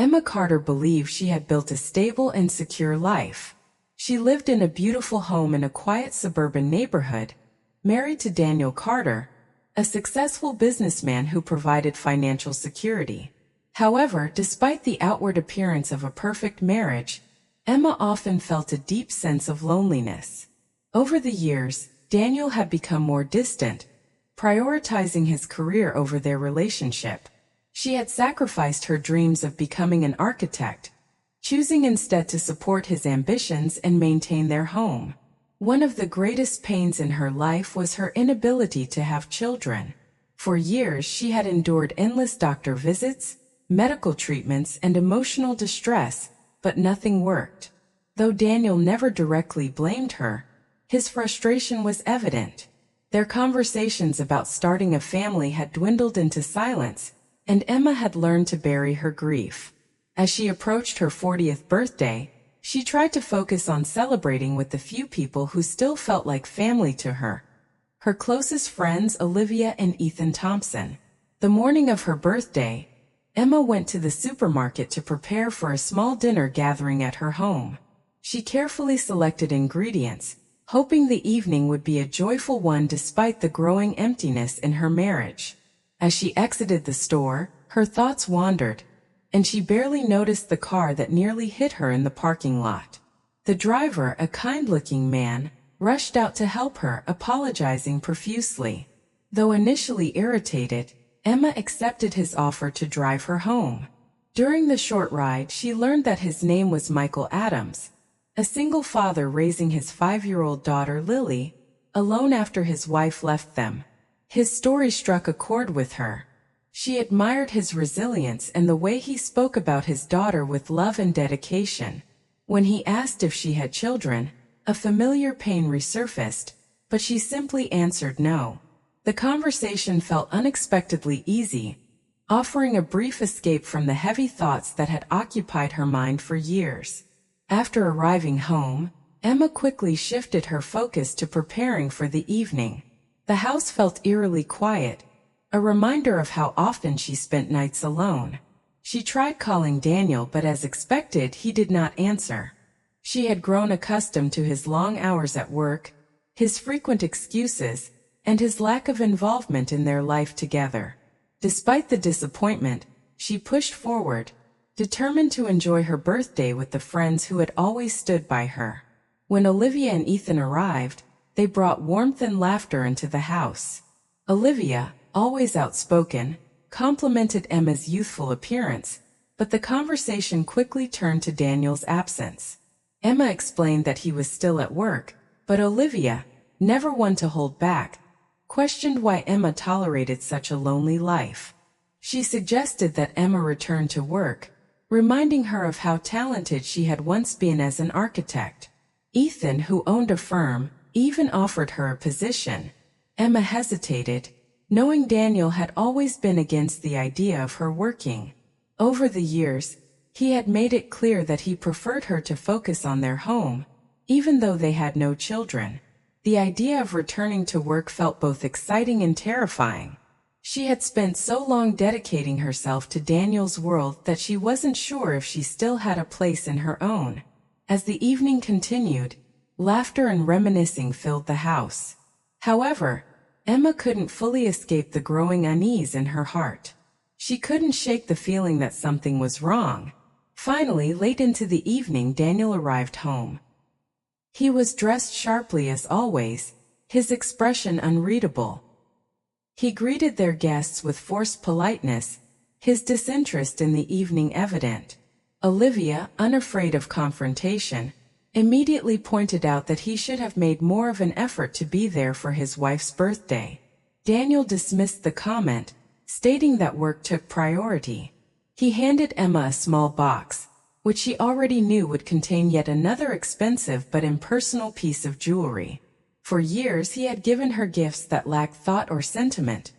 Emma Carter believed she had built a stable and secure life. She lived in a beautiful home in a quiet suburban neighborhood, married to Daniel Carter, a successful businessman who provided financial security. However, despite the outward appearance of a perfect marriage, Emma often felt a deep sense of loneliness. Over the years, Daniel had become more distant, prioritizing his career over their relationship. She had sacrificed her dreams of becoming an architect, choosing instead to support his ambitions and maintain their home. One of the greatest pains in her life was her inability to have children. For years she had endured endless doctor visits, medical treatments, and emotional distress, but nothing worked. Though Daniel never directly blamed her, his frustration was evident. Their conversations about starting a family had dwindled into silence, and Emma had learned to bury her grief. As she approached her 40th birthday, she tried to focus on celebrating with the few people who still felt like family to her. Her closest friends, Olivia and Ethan Thompson. The morning of her birthday, Emma went to the supermarket to prepare for a small dinner gathering at her home. She carefully selected ingredients, hoping the evening would be a joyful one despite the growing emptiness in her marriage. As she exited the store, her thoughts wandered, and she barely noticed the car that nearly hit her in the parking lot. The driver, a kind-looking man, rushed out to help her, apologizing profusely. Though initially irritated, Emma accepted his offer to drive her home. During the short ride, she learned that his name was Michael Adams, a single father raising his 5-year-old daughter Lily, alone after his wife left them. His story struck a chord with her. She admired his resilience and the way he spoke about his daughter with love and dedication. When he asked if she had children, a familiar pain resurfaced, but she simply answered no. The conversation felt unexpectedly easy, offering a brief escape from the heavy thoughts that had occupied her mind for years. After arriving home, Emma quickly shifted her focus to preparing for the evening. The house felt eerily quiet, a reminder of how often she spent nights alone. She tried calling Daniel, but as expected, he did not answer. She had grown accustomed to his long hours at work, his frequent excuses, and his lack of involvement in their life together. Despite the disappointment, she pushed forward, determined to enjoy her birthday with the friends who had always stood by her. When Olivia and Ethan arrived, they brought warmth and laughter into the house. Olivia, always outspoken, complimented Emma's youthful appearance, but the conversation quickly turned to Daniel's absence. Emma explained that he was still at work, but Olivia, never one to hold back, questioned why Emma tolerated such a lonely life. She suggested that Emma return to work, reminding her of how talented she had once been as an architect. Ethan, who owned a firm, even offered her a position. Emma hesitated, knowing Daniel had always been against the idea of her working. Over the years, he had made it clear that he preferred her to focus on their home, even though they had no children. The idea of returning to work felt both exciting and terrifying. She had spent so long dedicating herself to Daniel's world that she wasn't sure if she still had a place in her own. As the evening continued, laughter and reminiscing filled the house. However, Emma couldn't fully escape the growing unease in her heart. She couldn't shake the feeling that something was wrong. Finally, late into the evening, Daniel arrived home. He was dressed sharply as always, his expression unreadable. He greeted their guests with forced politeness, his disinterest in the evening evident. Olivia, unafraid of confrontation, immediately pointed out that he should have made more of an effort to be there for his wife's birthday. Daniel dismissed the comment, stating that work took priority. He handed Emma a small box, which she already knew would contain yet another expensive but impersonal piece of jewelry. For years he had given her gifts that lacked thought or sentiment,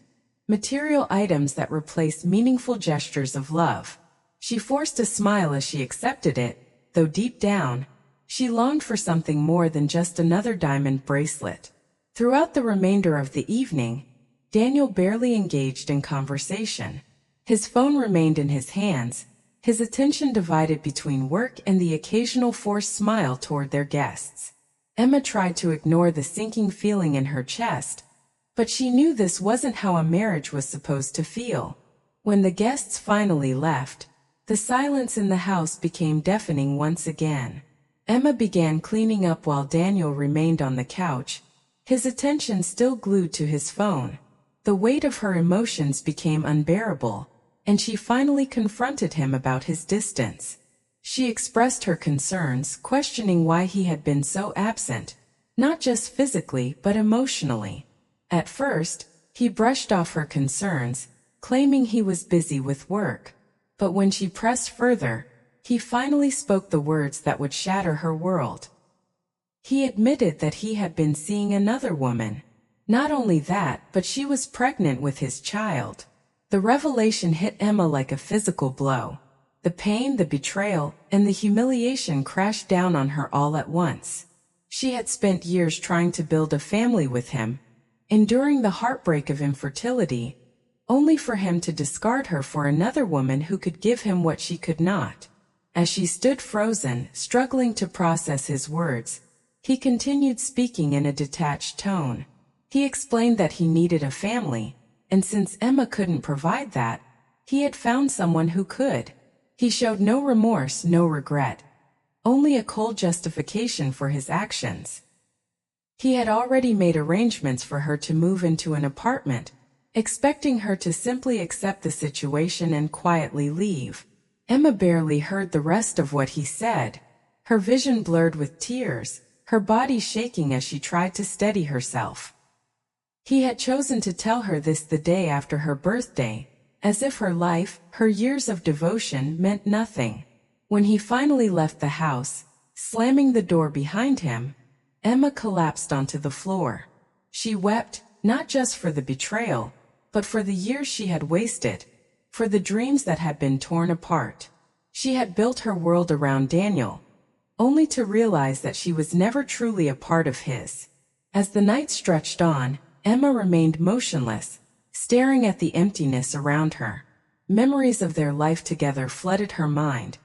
material items that replaced meaningful gestures of love. She forced a smile as she accepted it, though deep down, she longed for something more than just another diamond bracelet. Throughout the remainder of the evening, Daniel barely engaged in conversation. His phone remained in his hands, his attention divided between work and the occasional forced smile toward their guests. Emma tried to ignore the sinking feeling in her chest, but she knew this wasn't how a marriage was supposed to feel. When the guests finally left, the silence in the house became deafening once again. Emma began cleaning up while Daniel remained on the couch, his attention still glued to his phone. The weight of her emotions became unbearable, and she finally confronted him about his distance. She expressed her concerns, questioning why he had been so absent, not just physically but emotionally. At first, he brushed off her concerns, claiming he was busy with work. But when she pressed further, he finally spoke the words that would shatter her world. He admitted that he had been seeing another woman. Not only that, but she was pregnant with his child. The revelation hit Emma like a physical blow. The pain, the betrayal, and the humiliation crashed down on her all at once. She had spent years trying to build a family with him, enduring the heartbreak of infertility, only for him to discard her for another woman who could give him what she could not. As she stood frozen, struggling to process his words, he continued speaking in a detached tone. He explained that he needed a family, and since Emma couldn't provide that, he had found someone who could. He showed no remorse, no regret, only a cold justification for his actions. He had already made arrangements for her to move into an apartment, expecting her to simply accept the situation and quietly leave. Emma barely heard the rest of what he said, her vision blurred with tears, her body shaking as she tried to steady herself. He had chosen to tell her this the day after her birthday, as if her life, her years of devotion meant nothing. When he finally left the house, slamming the door behind him, Emma collapsed onto the floor. She wept, not just for the betrayal, but for the years she had wasted, for the dreams that had been torn apart. She had built her world around Daniel, only to realize that she was never truly a part of his. As the night stretched on, Emma remained motionless, staring at the emptiness around her. Memories of their life together flooded her mind.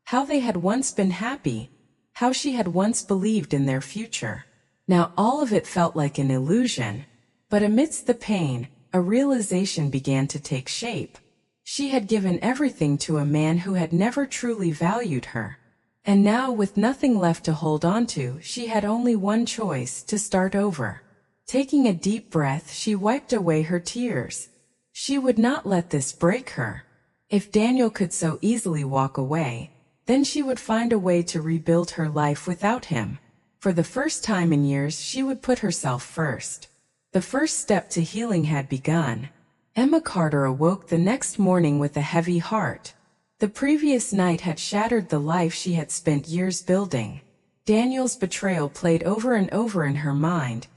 How they had once been happy, how she had once believed in their future. Now all of it felt like an illusion, but amidst the pain, a realization began to take shape. She had given everything to a man who had never truly valued her. And now, with nothing left to hold on to, she had only one choice: to start over. Taking a deep breath, she wiped away her tears. She would not let this break her. If Daniel could so easily walk away, then she would find a way to rebuild her life without him. For the first time in years, she would put herself first. The first step to healing had begun. Emma Carter awoke the next morning with a heavy heart. The previous night had shattered the life she had spent years building. Daniel's betrayal played over and over in her mind,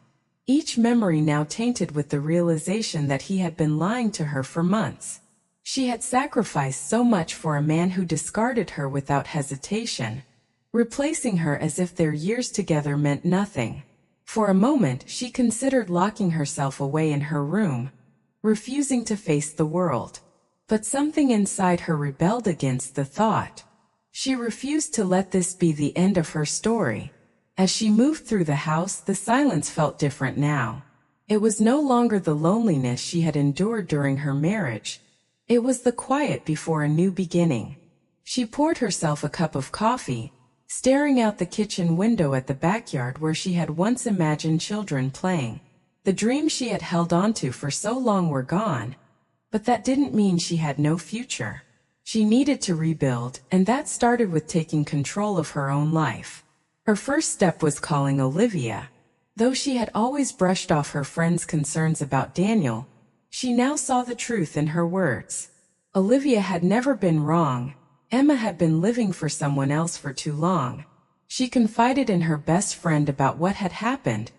each memory now tainted with the realization that he had been lying to her for months. She had sacrificed so much for a man who discarded her without hesitation, replacing her as if their years together meant nothing. For a moment, she considered locking herself away in her room, refusing to face the world. But something inside her rebelled against the thought. She refused to let this be the end of her story. As she moved through the house, the silence felt different now. It was no longer the loneliness she had endured during her marriage. It was the quiet before a new beginning. She poured herself a cup of coffee, staring out the kitchen window at the backyard where she had once imagined children playing. The dreams she had held onto for so long were gone, but that didn't mean she had no future. She needed to rebuild, and that started with taking control of her own life. Her first step was calling Olivia. Though she had always brushed off her friend's concerns about Daniel, she now saw the truth in her words. Olivia had never been wrong. Emma had been living for someone else for too long. She confided in her best friend about what had happened,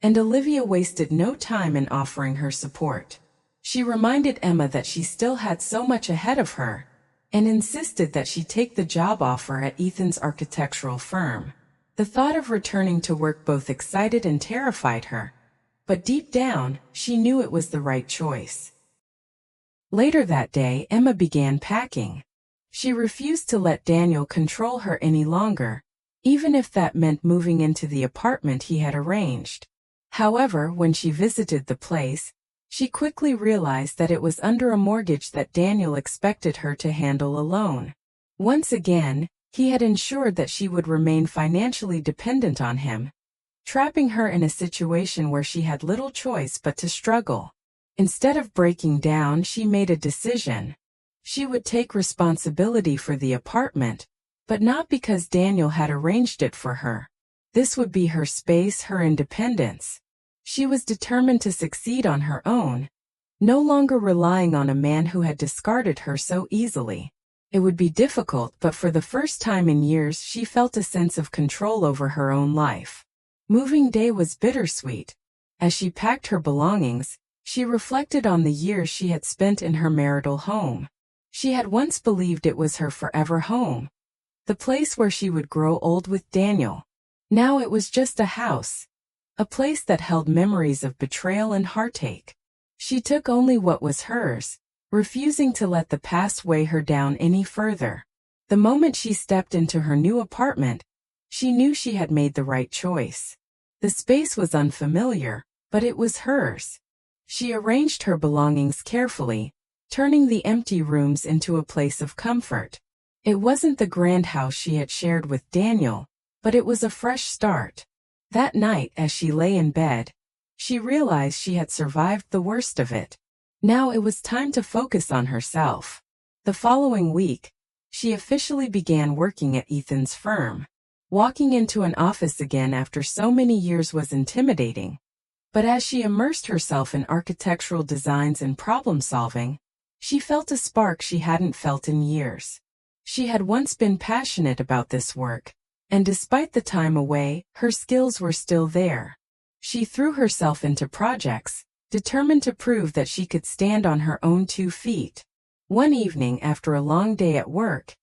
and Olivia wasted no time in offering her support. She reminded Emma that she still had so much ahead of her, and insisted that she take the job offer at Ethan's architectural firm. The thought of returning to work both excited and terrified her, but deep down, she knew it was the right choice. Later that day, Emma began packing. She refused to let Daniel control her any longer, even if that meant moving into the apartment he had arranged. However, when she visited the place, she quickly realized that it was under a mortgage that Daniel expected her to handle alone. Once again, he had ensured that she would remain financially dependent on him, trapping her in a situation where she had little choice but to struggle. Instead of breaking down, she made a decision. She would take responsibility for the apartment, but not because Daniel had arranged it for her. This would be her space, her independence. She was determined to succeed on her own, no longer relying on a man who had discarded her so easily. It would be difficult, but for the first time in years she felt a sense of control over her own life. Moving day was bittersweet. As she packed her belongings, she reflected on the years she had spent in her marital home. She had once believed it was her forever home, the place where she would grow old with Daniel. Now it was just a house, a place that held memories of betrayal and heartache. She took only what was hers, refusing to let the past weigh her down any further. The moment she stepped into her new apartment, she knew she had made the right choice. The space was unfamiliar, but it was hers. She arranged her belongings carefully, turning the empty rooms into a place of comfort. It wasn't the grand house she had shared with Daniel, but it was a fresh start. That night, as she lay in bed, she realized she had survived the worst of it. Now it was time to focus on herself. The following week, she officially began working at Ethan's firm. Walking into an office again after so many years was intimidating. But as she immersed herself in architectural designs and problem-solving, she felt a spark she hadn't felt in years. She had once been passionate about this work, and despite the time away, her skills were still there. She threw herself into projects, determined to prove that she could stand on her own 2 feet. One evening after a long day at work,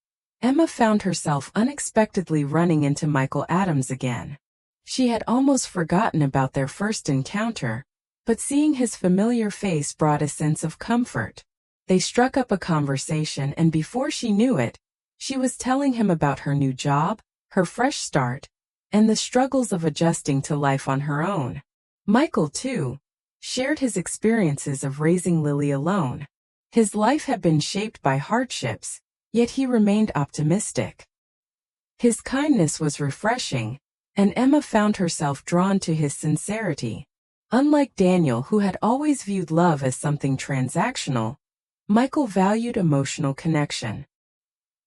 Emma found herself unexpectedly running into Michael Adams again. She had almost forgotten about their first encounter, but seeing his familiar face brought a sense of comfort. They struck up a conversation, and before she knew it, she was telling him about her new job, her fresh start, and the struggles of adjusting to life on her own. Michael, too, shared his experiences of raising Lily alone. His life had been shaped by hardships, yet he remained optimistic. His kindness was refreshing, and Emma found herself drawn to his sincerity. Unlike Daniel, who had always viewed love as something transactional, Michael valued emotional connection.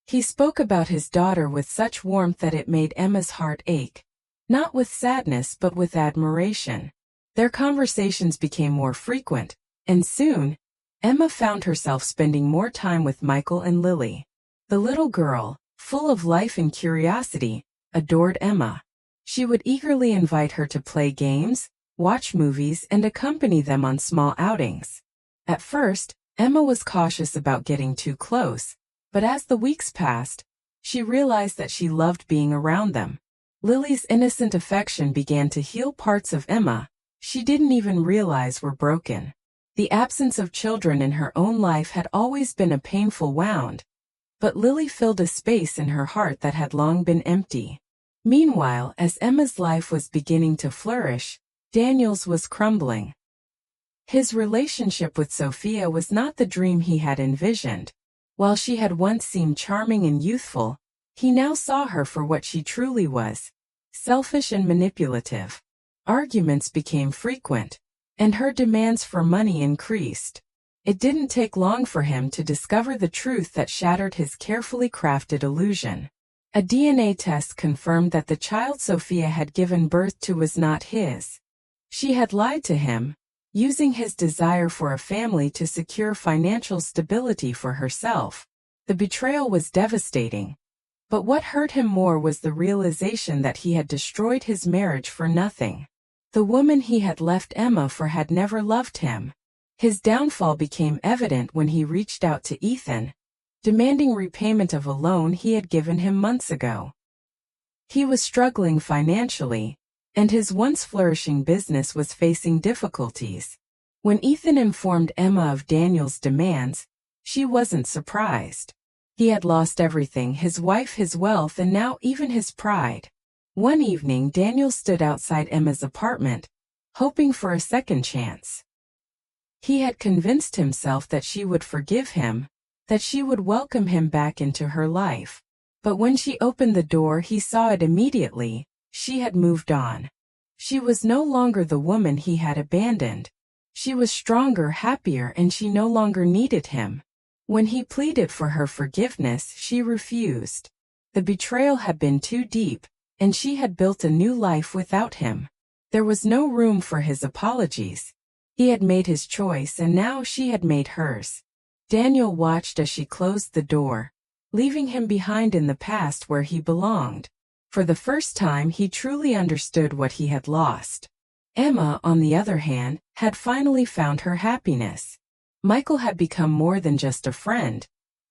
He spoke about his daughter with such warmth that it made Emma's heart ache, not with sadness but with admiration. Their conversations became more frequent, and soon, Emma found herself spending more time with Michael and Lily. The little girl, full of life and curiosity, adored Emma. She would eagerly invite her to play games, watch movies, and accompany them on small outings. At first, Emma was cautious about getting too close, but as the weeks passed, she realized that she loved being around them. Lily's innocent affection began to heal parts of Emma she didn't even realize were broken. The absence of children in her own life had always been a painful wound, but Lily filled a space in her heart that had long been empty. Meanwhile, as Emma's life was beginning to flourish, Daniel's was crumbling. His relationship with Sophia was not the dream he had envisioned. While she had once seemed charming and youthful, he now saw her for what she truly was: selfish and manipulative. Arguments became frequent, and her demands for money increased. It didn't take long for him to discover the truth that shattered his carefully crafted illusion. A DNA test confirmed that the child Sophia had given birth to was not his. She had lied to him, using his desire for a family to secure financial stability for herself. The betrayal was devastating, but what hurt him more was the realization that he had destroyed his marriage for nothing. The woman he had left Emma for had never loved him. His downfall became evident when he reached out to Ethan, demanding repayment of a loan he had given him months ago. He was struggling financially, and his once flourishing business was facing difficulties. When Ethan informed Emma of Daniel's demands, she wasn't surprised. He had lost everything: his wife, his wealth, and now even his pride. One evening, Daniel stood outside Emma's apartment, hoping for a second chance. He had convinced himself that she would forgive him, that she would welcome him back into her life. But when she opened the door, he saw it immediately: she had moved on. She was no longer the woman he had abandoned. She was stronger, happier, and she no longer needed him. When he pleaded for her forgiveness, she refused. The betrayal had been too deep, and she had built a new life without him. There was no room for his apologies. He had made his choice, and now she had made hers. Daniel watched as she closed the door, leaving him behind in the past where he belonged. For the first time, he truly understood what he had lost. Emma, on the other hand, had finally found her happiness. Michael had become more than just a friend.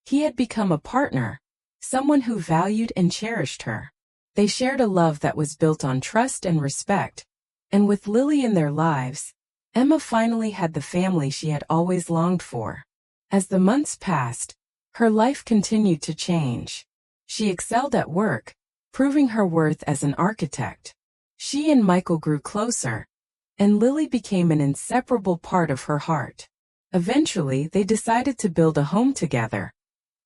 He had become a partner, someone who valued and cherished her. They shared a love that was built on trust and respect, and with Lily in their lives, Emma finally had the family she had always longed for. As the months passed, her life continued to change. She excelled at work, proving her worth as an architect. She and Michael grew closer, and Lily became an inseparable part of her heart. Eventually, they decided to build a home together,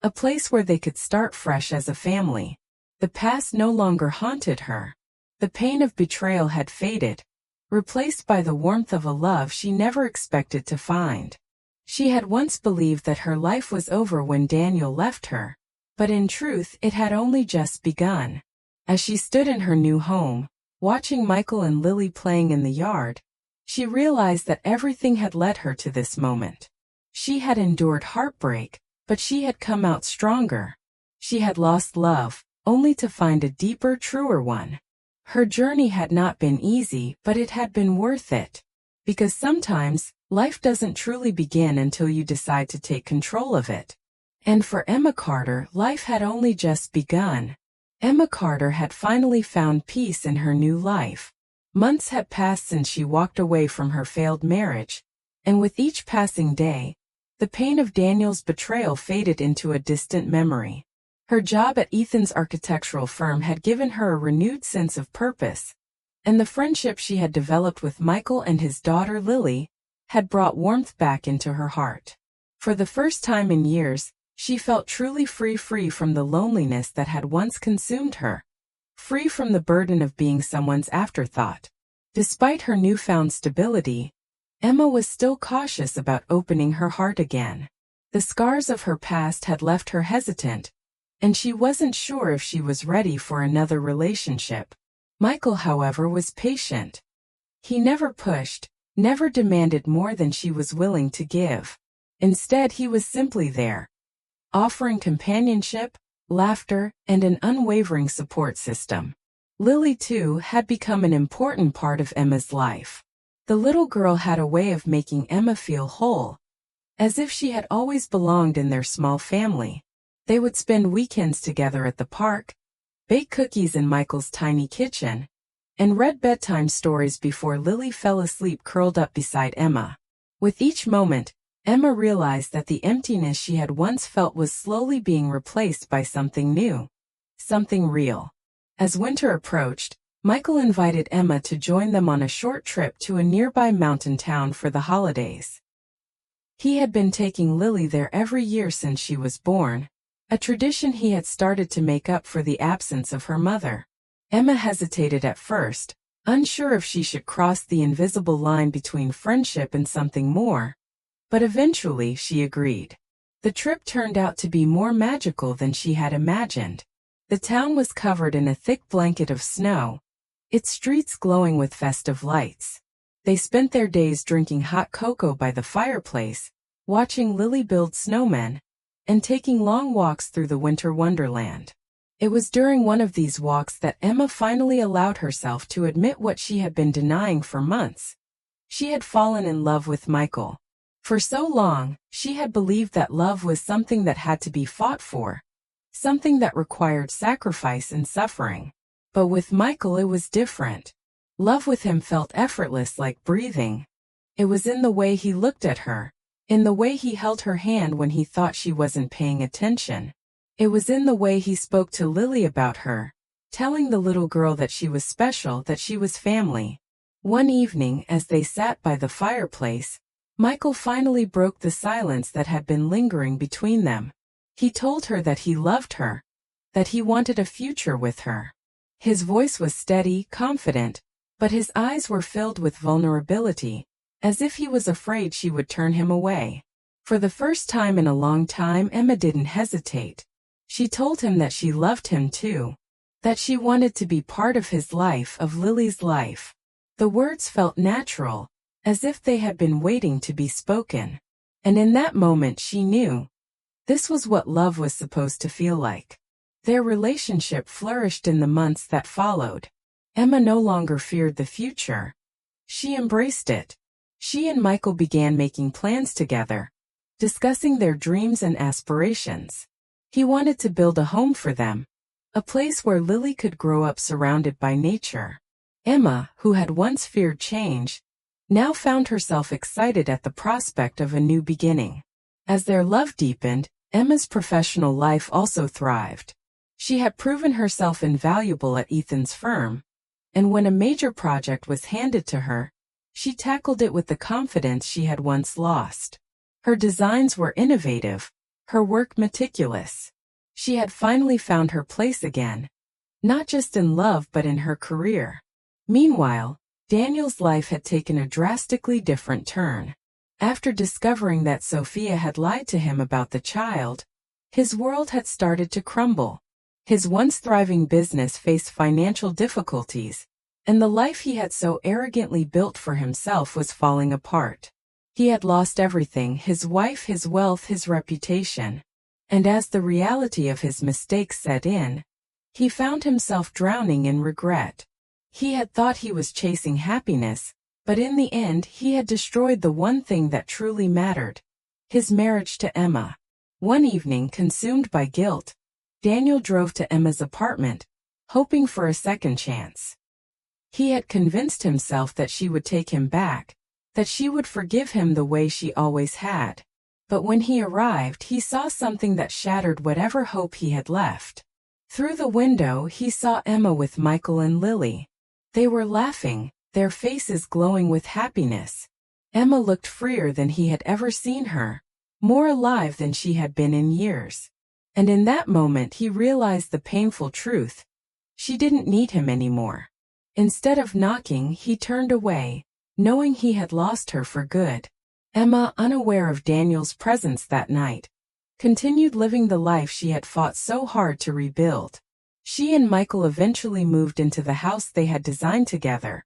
a place where they could start fresh as a family. The past no longer haunted her. The pain of betrayal had faded, replaced by the warmth of a love she never expected to find. She had once believed that her life was over when Daniel left her, but in truth it had only just begun. As she stood in her new home, watching Michael and Lily playing in the yard, she realized that everything had led her to this moment. She had endured heartbreak, but she had come out stronger. She had lost love, only to find a deeper, truer one. Her journey had not been easy, but it had been worth it. Because sometimes, life doesn't truly begin until you decide to take control of it. And for Emma Carter, life had only just begun. Emma Carter had finally found peace in her new life. Months had passed since she walked away from her failed marriage, and with each passing day, the pain of Daniel's betrayal faded into a distant memory. Her job at Ethan's architectural firm had given her a renewed sense of purpose, and the friendship she had developed with Michael and his daughter Lily had brought warmth back into her heart. For the first time in years, she felt truly free from the loneliness that had once consumed her, free from the burden of being someone's afterthought. Despite her newfound stability, Emma was still cautious about opening her heart again. The scars of her past had left her hesitant, and she wasn't sure if she was ready for another relationship. Michael, however, was patient. He never pushed, never demanded more than she was willing to give. Instead, he was simply there, offering companionship, laughter, and an unwavering support system. Lily, too, had become an important part of Emma's life. The little girl had a way of making Emma feel whole, as if she had always belonged in their small family. They would spend weekends together at the park, bake cookies in Michael's tiny kitchen, and read bedtime stories before Lily fell asleep curled up beside Emma. With each moment, Emma realized that the emptiness she had once felt was slowly being replaced by something new, something real. As winter approached, Michael invited Emma to join them on a short trip to a nearby mountain town for the holidays. He had been taking Lily there every year since she was born, a tradition he had started to make up for the absence of her mother. Emma hesitated at first, unsure if she should cross the invisible line between friendship and something more, but eventually she agreed. The trip turned out to be more magical than she had imagined. The town was covered in a thick blanket of snow, its streets glowing with festive lights. They spent their days drinking hot cocoa by the fireplace, watching Lily build snowmen, and taking long walks through the winter wonderland. It was during one of these walks that Emma finally allowed herself to admit what she had been denying for months. She had fallen in love with Michael. For so long, she had believed that love was something that had to be fought for, something that required sacrifice and suffering. But with Michael it was different. Love with him felt effortless, like breathing. It was in the way he looked at her, in the way he held her hand when he thought she wasn't paying attention, It was in the way he spoke to Lily about her, telling the little girl that she was special, that she was family. One evening, as they sat by the fireplace, Michael finally broke the silence that had been lingering between them. He told her that he loved her, that he wanted a future with her. His voice was steady, confident, but his eyes were filled with vulnerability, as if he was afraid she would turn him away. For the first time in a long time, Emma didn't hesitate. She told him that she loved him too, that she wanted to be part of his life, of Lily's life. The words felt natural, as if they had been waiting to be spoken. And in that moment she knew. This was what love was supposed to feel like. Their relationship flourished in the months that followed. Emma no longer feared the future. She embraced it. She and Michael began making plans together, discussing their dreams and aspirations. He wanted to build a home for them, a place where Lily could grow up surrounded by nature. Emma, who had once feared change, now found herself excited at the prospect of a new beginning. As their love deepened, Emma's professional life also thrived. She had proven herself invaluable at Ethan's firm, and when a major project was handed to her, she tackled it with the confidence she had once lost. Her designs were innovative, her work meticulous. She had finally found her place again, not just in love but in her career. Meanwhile, Daniel's life had taken a drastically different turn. After discovering that Sophia had lied to him about the child, his world had started to crumble. His once thriving business faced financial difficulties, and the life he had so arrogantly built for himself was falling apart. He had lost everything: his wife, his wealth, his reputation. And as the reality of his mistakes set in, he found himself drowning in regret. He had thought he was chasing happiness, but in the end he had destroyed the one thing that truly mattered: his marriage to Emma. One evening, consumed by guilt, Daniel drove to Emma's apartment, hoping for a second chance. He had convinced himself that she would take him back, that she would forgive him the way she always had. But when he arrived, he saw something that shattered whatever hope he had left. Through the window, he saw Emma with Michael and Lily. They were laughing, their faces glowing with happiness. Emma looked freer than he had ever seen her, more alive than she had been in years. And in that moment he realized the painful truth: she didn't need him anymore. Instead of knocking, he turned away, knowing he had lost her for good. Emma, unaware of Daniel's presence that night, continued living the life she had fought so hard to rebuild. She and Michael eventually moved into the house they had designed together,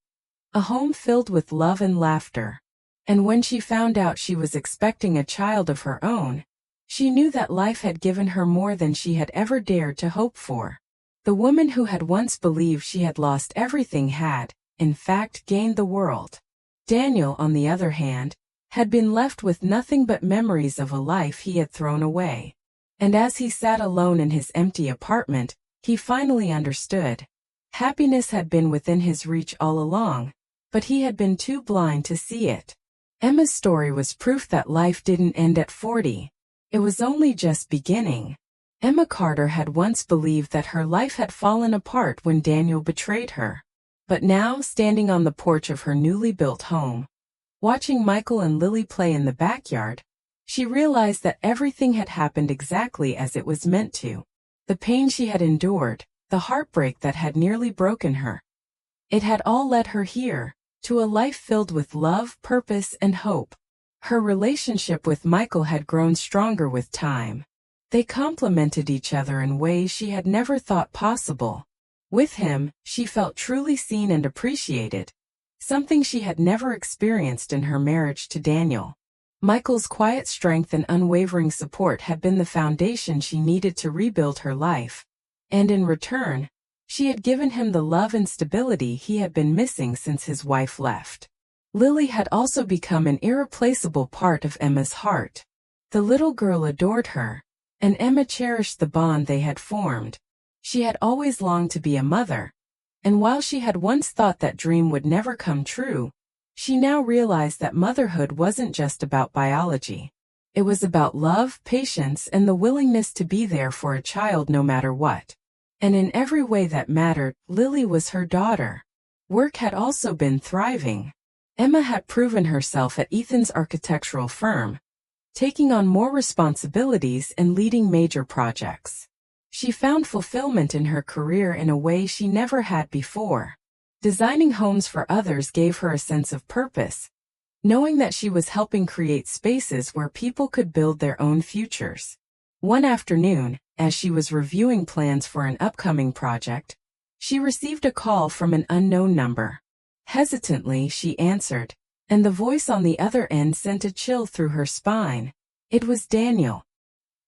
a home filled with love and laughter. And when she found out she was expecting a child of her own, she knew that life had given her more than she had ever dared to hope for. The woman who had once believed she had lost everything had, in fact, gained the world. Daniel, on the other hand, had been left with nothing but memories of a life he had thrown away. And as he sat alone in his empty apartment, he finally understood. Happiness had been within his reach all along, but he had been too blind to see it. Emma's story was proof that life didn't end at 40. It was only just beginning. Emma Carter had once believed that her life had fallen apart when Daniel betrayed her. But now, standing on the porch of her newly built home, watching Michael and Lily play in the backyard, she realized that everything had happened exactly as it was meant to. The pain she had endured, the heartbreak that had nearly broken her, it had all led her here, to a life filled with love, purpose, and hope. Her relationship with Michael had grown stronger with time. They complemented each other in ways she had never thought possible. With him, she felt truly seen and appreciated, something she had never experienced in her marriage to Daniel. Michael's quiet strength and unwavering support had been the foundation she needed to rebuild her life, and in return, she had given him the love and stability he had been missing since his wife left. Lily had also become an irreplaceable part of Emma's heart. The little girl adored her, and Emma cherished the bond they had formed. She had always longed to be a mother, and while she had once thought that dream would never come true, she now realized that motherhood wasn't just about biology. It was about love, patience, and the willingness to be there for a child no matter what. And in every way that mattered, Lily was her daughter. Work had also been thriving. Emma had proven herself at Ethan's architectural firm, taking on more responsibilities and leading major projects. She found fulfillment in her career in a way she never had before. Designing homes for others gave her a sense of purpose, knowing that she was helping create spaces where people could build their own futures. One afternoon, as she was reviewing plans for an upcoming project, she received a call from an unknown number. Hesitantly, she answered, and the voice on the other end sent a chill through her spine. It was Daniel.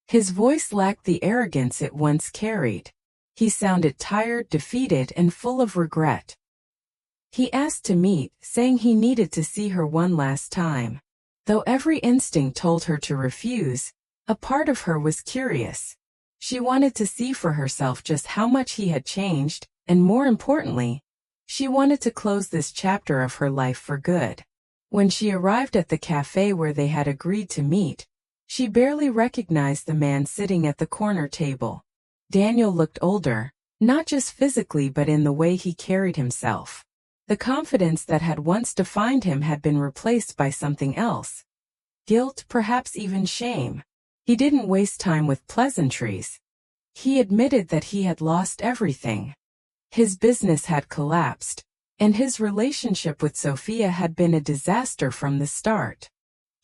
His voice lacked the arrogance it once carried. He sounded tired, defeated, and full of regret. He asked to meet, saying he needed to see her one last time. Though every instinct told her to refuse, a part of her was curious. She wanted to see for herself just how much he had changed, and more importantly, she wanted to close this chapter of her life for good. When she arrived at the cafe where they had agreed to meet, she barely recognized the man sitting at the corner table. Daniel looked older, not just physically but in the way he carried himself. The confidence that had once defined him had been replaced by something else. Guilt, perhaps even shame. He didn't waste time with pleasantries. He admitted that he had lost everything. His business had collapsed, and his relationship with Sophia had been a disaster from the start.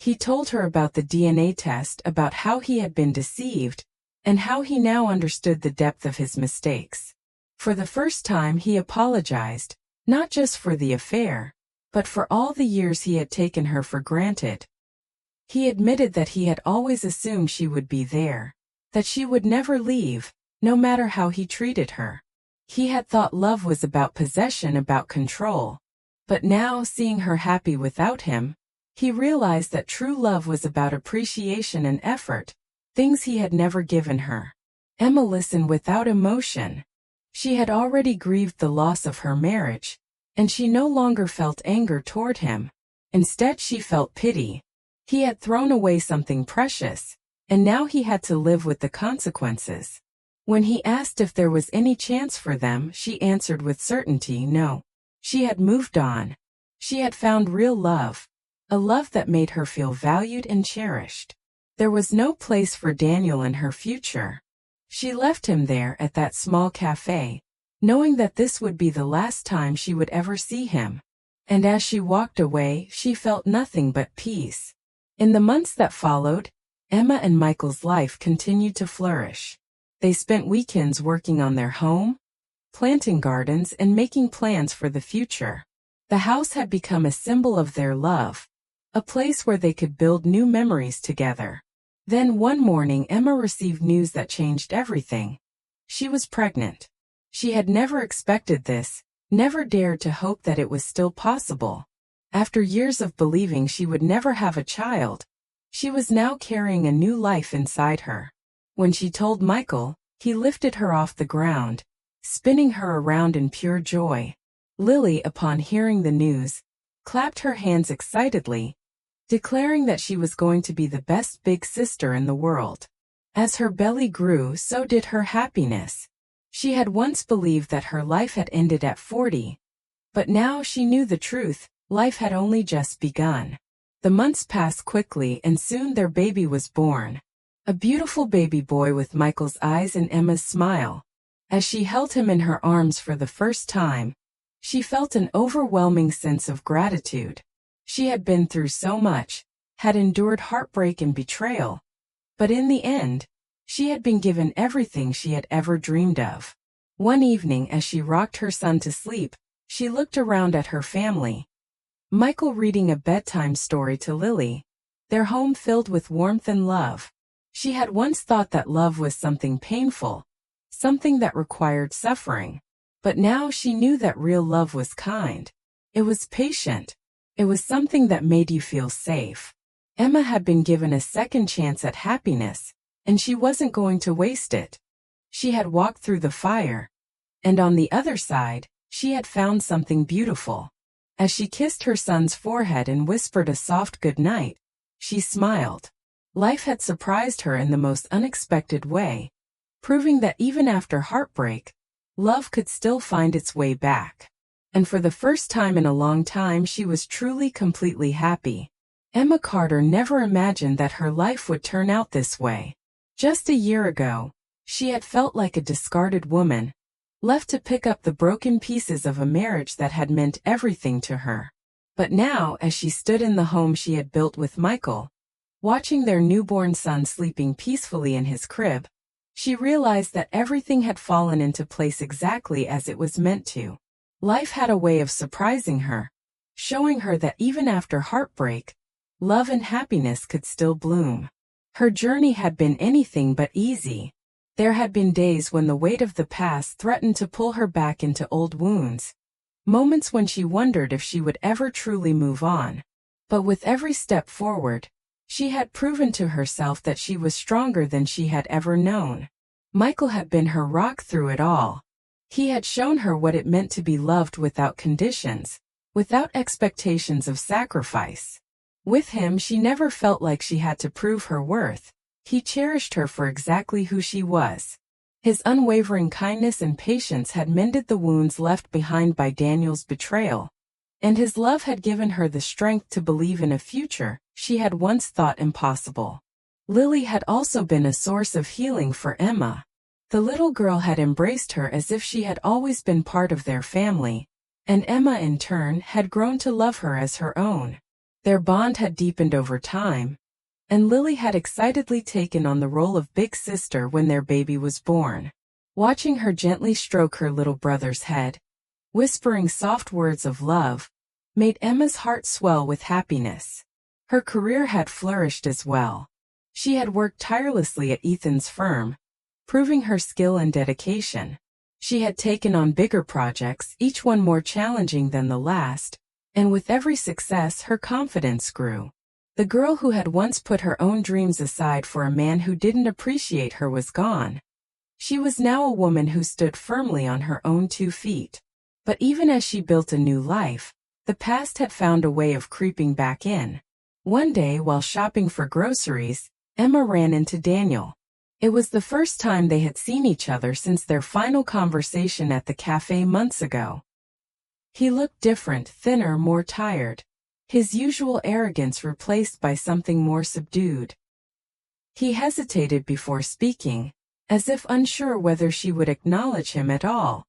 He told her about the DNA test, about how he had been deceived, and how he now understood the depth of his mistakes. For the first time he apologized, not just for the affair, but for all the years he had taken her for granted. He admitted that he had always assumed she would be there, that she would never leave, no matter how he treated her. He had thought love was about possession, about control. But now, seeing her happy without him, he realized that true love was about appreciation and effort, things he had never given her. Emma listened without emotion. She had already grieved the loss of her marriage, and she no longer felt anger toward him. Instead, she felt pity. He had thrown away something precious, and now he had to live with the consequences. When he asked if there was any chance for them, she answered with certainty no. She had moved on. She had found real love, a love that made her feel valued and cherished. There was no place for Daniel in her future. She left him there at that small cafe, knowing that this would be the last time she would ever see him. And as she walked away, she felt nothing but peace. In the months that followed, Emma and Michael's life continued to flourish. They spent weekends working on their home, planting gardens, and making plans for the future. The house had become a symbol of their love, a place where they could build new memories together. Then one morning Emma received news that changed everything. She was pregnant. She had never expected this, never dared to hope that it was still possible. After years of believing she would never have a child, she was now carrying a new life inside her. When she told Michael, he lifted her off the ground, spinning her around in pure joy. Lily, upon hearing the news, clapped her hands excitedly, declaring that she was going to be the best big sister in the world. As her belly grew, so did her happiness. She had once believed that her life had ended at 40, but now she knew the truth, life had only just begun. The months passed quickly and soon their baby was born. A beautiful baby boy with Michael's eyes and Emma's smile. As she held him in her arms for the first time, she felt an overwhelming sense of gratitude. She had been through so much, had endured heartbreak and betrayal, but in the end, she had been given everything she had ever dreamed of. One evening as she rocked her son to sleep, she looked around at her family. Michael reading a bedtime story to Lily, their home filled with warmth and love. She had once thought that love was something painful, something that required suffering, but now she knew that real love was kind. It was patient. It was something that made you feel safe. Emma had been given a second chance at happiness, and she wasn't going to waste it. She had walked through the fire, and on the other side, she had found something beautiful. As she kissed her son's forehead and whispered a soft good night, she smiled. Life had surprised her in the most unexpected way, proving that even after heartbreak, love could still find its way back. And for the first time in a long time, she was truly completely happy. Emma Carter never imagined that her life would turn out this way. Just a year ago, she had felt like a discarded woman, left to pick up the broken pieces of a marriage that had meant everything to her. But now, as she stood in the home she had built with Michael, watching their newborn son sleeping peacefully in his crib, she realized that everything had fallen into place exactly as it was meant to. Life had a way of surprising her, showing her that even after heartbreak, love and happiness could still bloom. Her journey had been anything but easy. There had been days when the weight of the past threatened to pull her back into old wounds, moments when she wondered if she would ever truly move on. But with every step forward, she had proven to herself that she was stronger than she had ever known. Michael had been her rock through it all. He had shown her what it meant to be loved without conditions, without expectations of sacrifice. With him, she never felt like she had to prove her worth. He cherished her for exactly who she was. His unwavering kindness and patience had mended the wounds left behind by Daniel's betrayal, and his love had given her the strength to believe in a future she had once thought impossible. Lily had also been a source of healing for Emma. The little girl had embraced her as if she had always been part of their family, and Emma in turn had grown to love her as her own. Their bond had deepened over time, and Lily had excitedly taken on the role of big sister when their baby was born. Watching her gently stroke her little brother's head, whispering soft words of love, made Emma's heart swell with happiness. Her career had flourished as well. She had worked tirelessly at Ethan's firm, proving her skill and dedication. She had taken on bigger projects, each one more challenging than the last, and with every success her confidence grew. The girl who had once put her own dreams aside for a man who didn't appreciate her was gone. She was now a woman who stood firmly on her own 2 feet. But even as she built a new life, the past had found a way of creeping back in. One day, while shopping for groceries, Emma ran into Daniel. It was the first time they had seen each other since their final conversation at the cafe months ago. He looked different, thinner, more tired, his usual arrogance replaced by something more subdued. He hesitated before speaking, as if unsure whether she would acknowledge him at all.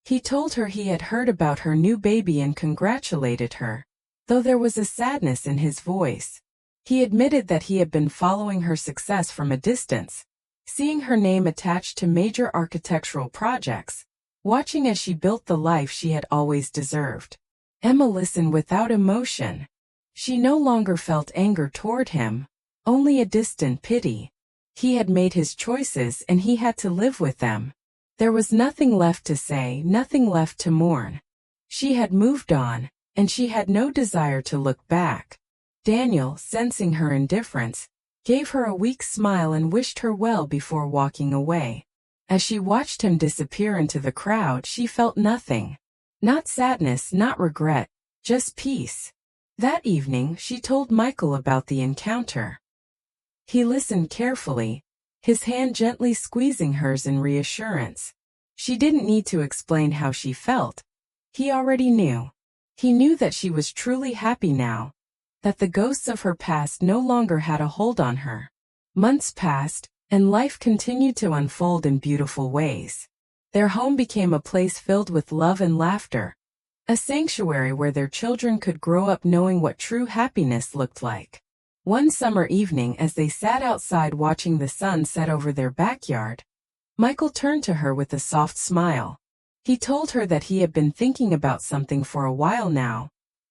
He told her he had heard about her new baby and congratulated her, though there was a sadness in his voice. He admitted that he had been following her success from a distance, seeing her name attached to major architectural projects, watching as she built the life she had always deserved. Emma listened without emotion. She no longer felt anger toward him, only a distant pity. He had made his choices and he had to live with them. There was nothing left to say, nothing left to mourn. She had moved on, and she had no desire to look back. Daniel, sensing her indifference, gave her a weak smile and wished her well before walking away. As she watched him disappear into the crowd, she felt nothing. Not sadness, not regret, just peace. That evening, she told Michael about the encounter. He listened carefully, his hand gently squeezing hers in reassurance. She didn't need to explain how she felt. He already knew. He knew that she was truly happy now, that the ghosts of her past no longer had a hold on her. Months passed, and life continued to unfold in beautiful ways. Their home became a place filled with love and laughter, a sanctuary where their children could grow up knowing what true happiness looked like. One summer evening, as they sat outside watching the sun set over their backyard, Michael turned to her with a soft smile. He told her that he had been thinking about something for a while now,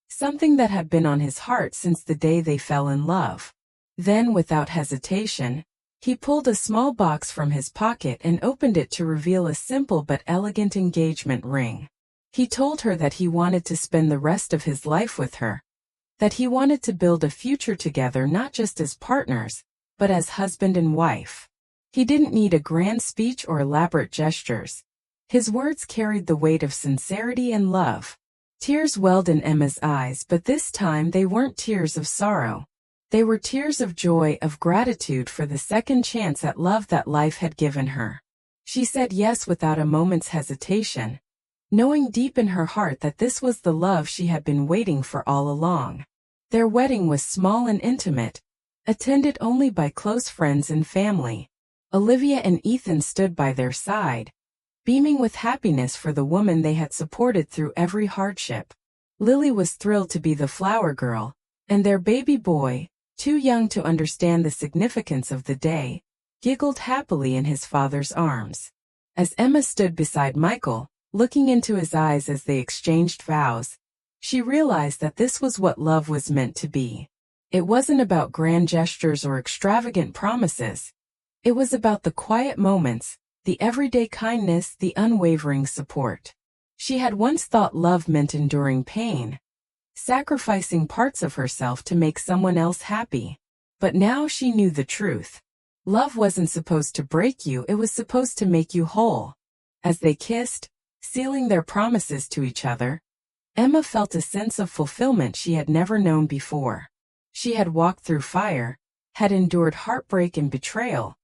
something that had been on his heart since the day they fell in love. Then, without hesitation, he pulled a small box from his pocket and opened it to reveal a simple but elegant engagement ring. He told her that he wanted to spend the rest of his life with her, that he wanted to build a future together not just as partners, but as husband and wife. He didn't need a grand speech or elaborate gestures. His words carried the weight of sincerity and love. Tears welled in Emma's eyes, but this time they weren't tears of sorrow. They were tears of joy, of gratitude for the second chance at love that life had given her. She said yes without a moment's hesitation, knowing deep in her heart that this was the love she had been waiting for all along. Their wedding was small and intimate, attended only by close friends and family. Olivia and Ethan stood by their side, beaming with happiness for the woman they had supported through every hardship. Lily was thrilled to be the flower girl, and their baby boy, too young to understand the significance of the day, giggled happily in his father's arms. As Emma stood beside Michael, looking into his eyes as they exchanged vows, she realized that this was what love was meant to be. It wasn't about grand gestures or extravagant promises. It was about the quiet moments, the everyday kindness, the unwavering support. She had once thought love meant enduring pain, sacrificing parts of herself to make someone else happy. But now she knew the truth. Love wasn't supposed to break you, it was supposed to make you whole. As they kissed, sealing their promises to each other, Emma felt a sense of fulfillment she had never known before. She had walked through fire, had endured heartbreak and betrayal,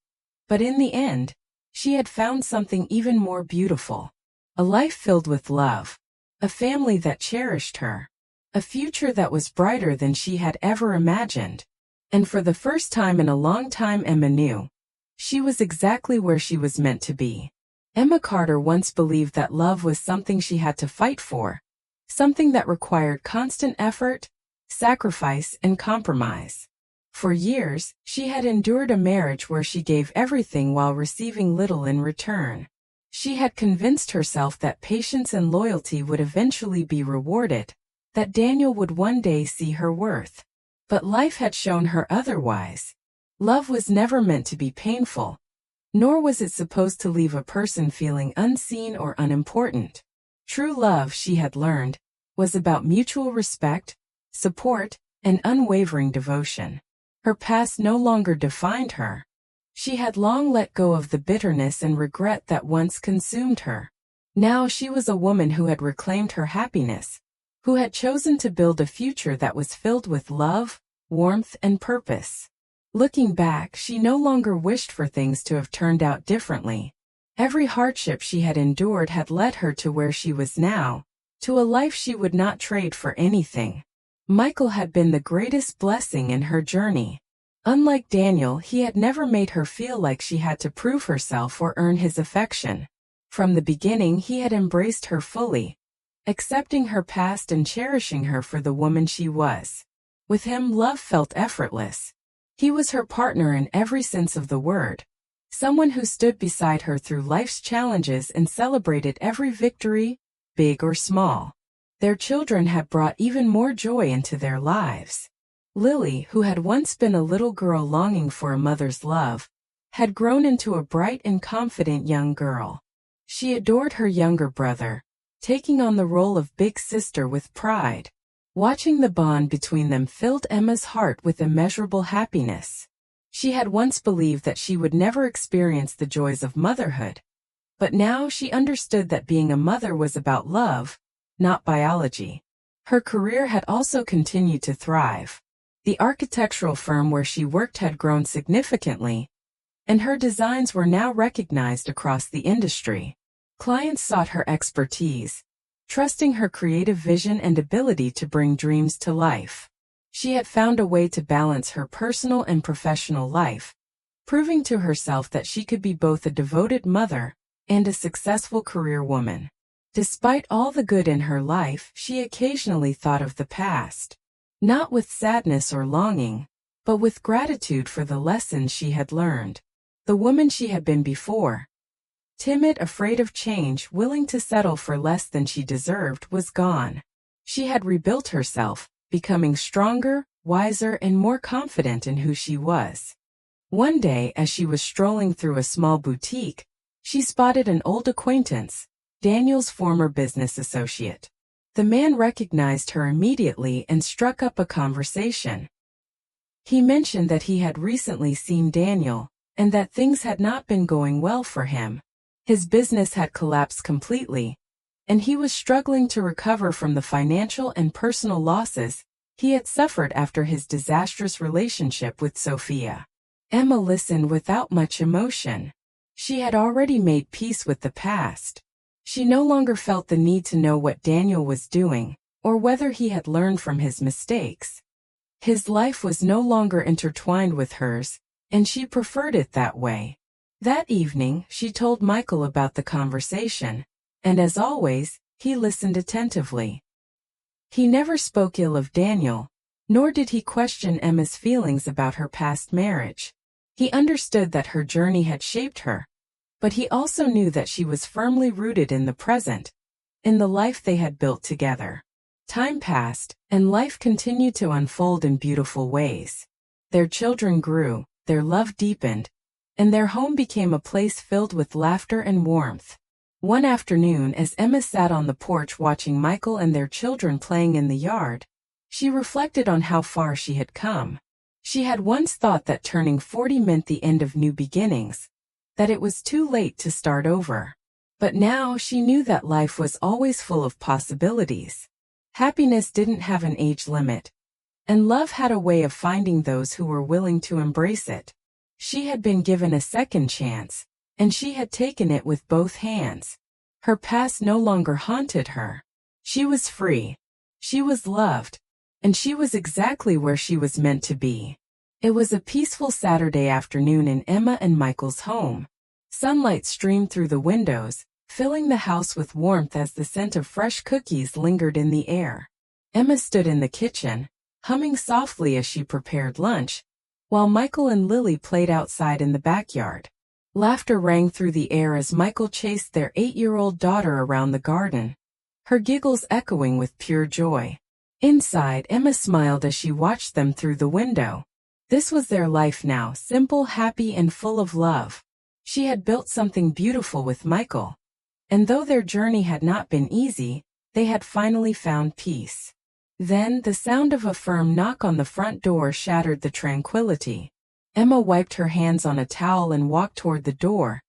but in the end, she had found something even more beautiful. A life filled with love, a family that cherished her, a future that was brighter than she had ever imagined. And for the first time in a long time, Emma knew she was exactly where she was meant to be. Emma Carter once believed that love was something she had to fight for, something that required constant effort, sacrifice, and compromise. For years, she had endured a marriage where she gave everything while receiving little in return. She had convinced herself that patience and loyalty would eventually be rewarded, that Daniel would one day see her worth. But life had shown her otherwise. Love was never meant to be painful, nor was it supposed to leave a person feeling unseen or unimportant. True love, she had learned, was about mutual respect, support, and unwavering devotion. Her past no longer defined her. She had long let go of the bitterness and regret that once consumed her. Now she was a woman who had reclaimed her happiness, who had chosen to build a future that was filled with love, warmth, and purpose. Looking back, she no longer wished for things to have turned out differently. Every hardship she had endured had led her to where she was now, to a life she would not trade for anything. Michael had been the greatest blessing in her journey. Unlike Daniel, he had never made her feel like she had to prove herself or earn his affection. From the beginning, he had embraced her fully, accepting her past and cherishing her for the woman she was. With him, love felt effortless. He was her partner in every sense of the word, someone who stood beside her through life's challenges and celebrated every victory, big or small. Their children had brought even more joy into their lives. Lily, who had once been a little girl longing for a mother's love, had grown into a bright and confident young girl. She adored her younger brother, taking on the role of big sister with pride. Watching the bond between them filled Emma's heart with immeasurable happiness. She had once believed that she would never experience the joys of motherhood, but now she understood that being a mother was about love, not biology. Her career had also continued to thrive. The architectural firm where she worked had grown significantly, and her designs were now recognized across the industry. Clients sought her expertise, trusting her creative vision and ability to bring dreams to life. She had found a way to balance her personal and professional life, proving to herself that she could be both a devoted mother and a successful career woman. Despite all the good in her life, she occasionally thought of the past, not with sadness or longing, but with gratitude for the lessons she had learned. The woman she had been before, timid, afraid of change, willing to settle for less than she deserved, was gone. She had rebuilt herself, becoming stronger, wiser, and more confident in who she was. One day, as she was strolling through a small boutique, she spotted an old acquaintance, Daniel's former business associate. The man recognized her immediately and struck up a conversation. He mentioned that he had recently seen Daniel, and that things had not been going well for him. His business had collapsed completely, and he was struggling to recover from the financial and personal losses He had suffered after his disastrous relationship with Sophia. Emma listened without much emotion. She had already made peace with the past. She no longer felt the need to know what Daniel was doing, or whether he had learned from his mistakes. His life was no longer intertwined with hers, and she preferred it that way. That evening, she told Michael about the conversation, and as always, he listened attentively. He never spoke ill of Daniel, nor did he question Emma's feelings about her past marriage. He understood that her journey had shaped her, but he also knew that she was firmly rooted in the present, in the life they had built together. Time passed, and life continued to unfold in beautiful ways. Their children grew, their love deepened, and their home became a place filled with laughter and warmth. One afternoon, as Emma sat on the porch watching Michael and their children playing in the yard, she reflected on how far she had come. She had once thought that turning 40 meant the end of new beginnings, that it was too late to start over. But now she knew that life was always full of possibilities. Happiness didn't have an age limit, and love had a way of finding those who were willing to embrace it. She had been given a second chance, and she had taken it with both hands. Her past no longer haunted her. She was free. She was loved, and she was exactly where she was meant to be. It was a peaceful Saturday afternoon in Emma and Michael's home. Sunlight streamed through the windows, filling the house with warmth as the scent of fresh cookies lingered in the air. Emma stood in the kitchen, humming softly as she prepared lunch, while Michael and Lily played outside in the backyard. Laughter rang through the air as Michael chased their 8-year-old daughter around the garden, her giggles echoing with pure joy. Inside, Emma smiled as she watched them through the window. This was their life now, simple, happy, and full of love. She had built something beautiful with Michael, and though their journey had not been easy, they had finally found peace. Then, the sound of a firm knock on the front door shattered the tranquility. Emma wiped her hands on a towel and walked toward the door,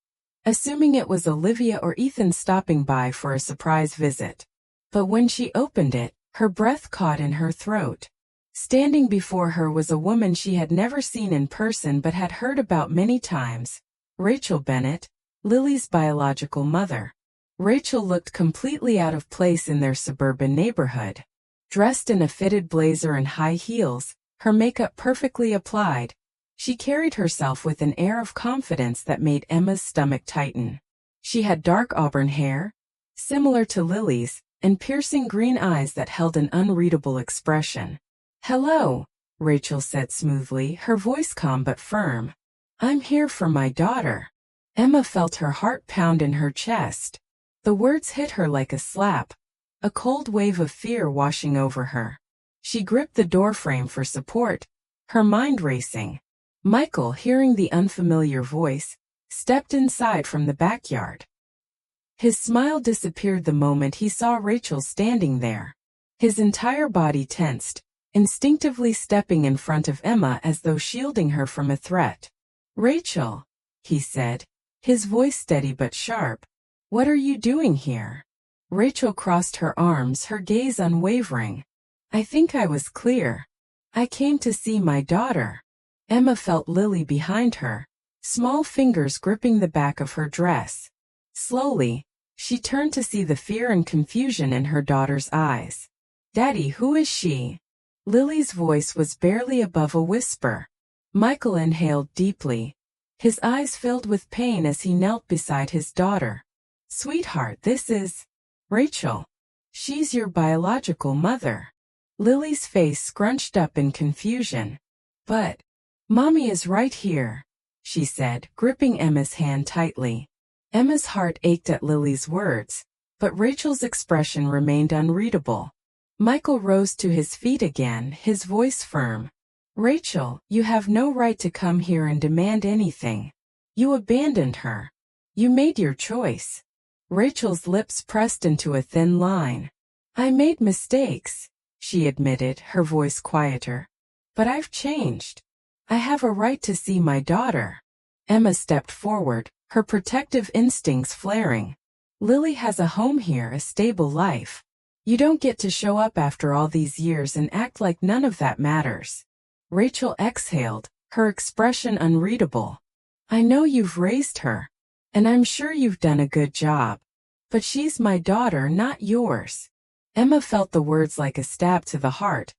assuming it was Olivia or Ethan stopping by for a surprise visit. But when she opened it, her breath caught in her throat. Standing before her was a woman she had never seen in person but had heard about many times, Rachel Bennett, Lily's biological mother. Rachel looked completely out of place in their suburban neighborhood. Dressed in a fitted blazer and high heels, her makeup perfectly applied, she carried herself with an air of confidence that made Emma's stomach tighten. She had dark auburn hair, similar to Lily's, and piercing green eyes that held an unreadable expression. "Hello," Rachel said smoothly, her voice calm but firm. "I'm here for my daughter." Emma felt her heart pound in her chest. The words hit her like a slap, a cold wave of fear washing over her. She gripped the doorframe for support, her mind racing. Michael, hearing the unfamiliar voice, stepped inside from the backyard. His smile disappeared the moment he saw Rachel standing there. His entire body tensed, instinctively stepping in front of Emma as though shielding her from a threat. "Rachel," he said, his voice steady but sharp, "what are you doing here?" Rachel crossed her arms, her gaze unwavering. "I think I was clear. I came to see my daughter." Emma felt Lily behind her, small fingers gripping the back of her dress. Slowly, she turned to see the fear and confusion in her daughter's eyes. "Daddy, who is she?" Lily's voice was barely above a whisper. Michael inhaled deeply. His eyes filled with pain as he knelt beside his daughter. "Sweetheart, this is Rachel. She's your biological mother." Lily's face scrunched up in confusion. "But, Mommy is right here," she said, gripping Emma's hand tightly. Emma's heart ached at Lily's words, but Rachel's expression remained unreadable. Michael rose to his feet again, his voice firm. "Rachel, you have no right to come here and demand anything. You abandoned her. You made your choice." Rachel's lips pressed into a thin line. "I made mistakes," she admitted, her voice quieter. "But I've changed. I have a right to see my daughter." Emma stepped forward, her protective instincts flaring. "Lily has a home here, a stable life. You don't get to show up after all these years and act like none of that matters. Rachel exhaled, her expression unreadable. I know you've raised her, and I'm sure you've done a good job. But she's my daughter, not yours. Emma felt the words like a stab to the heart,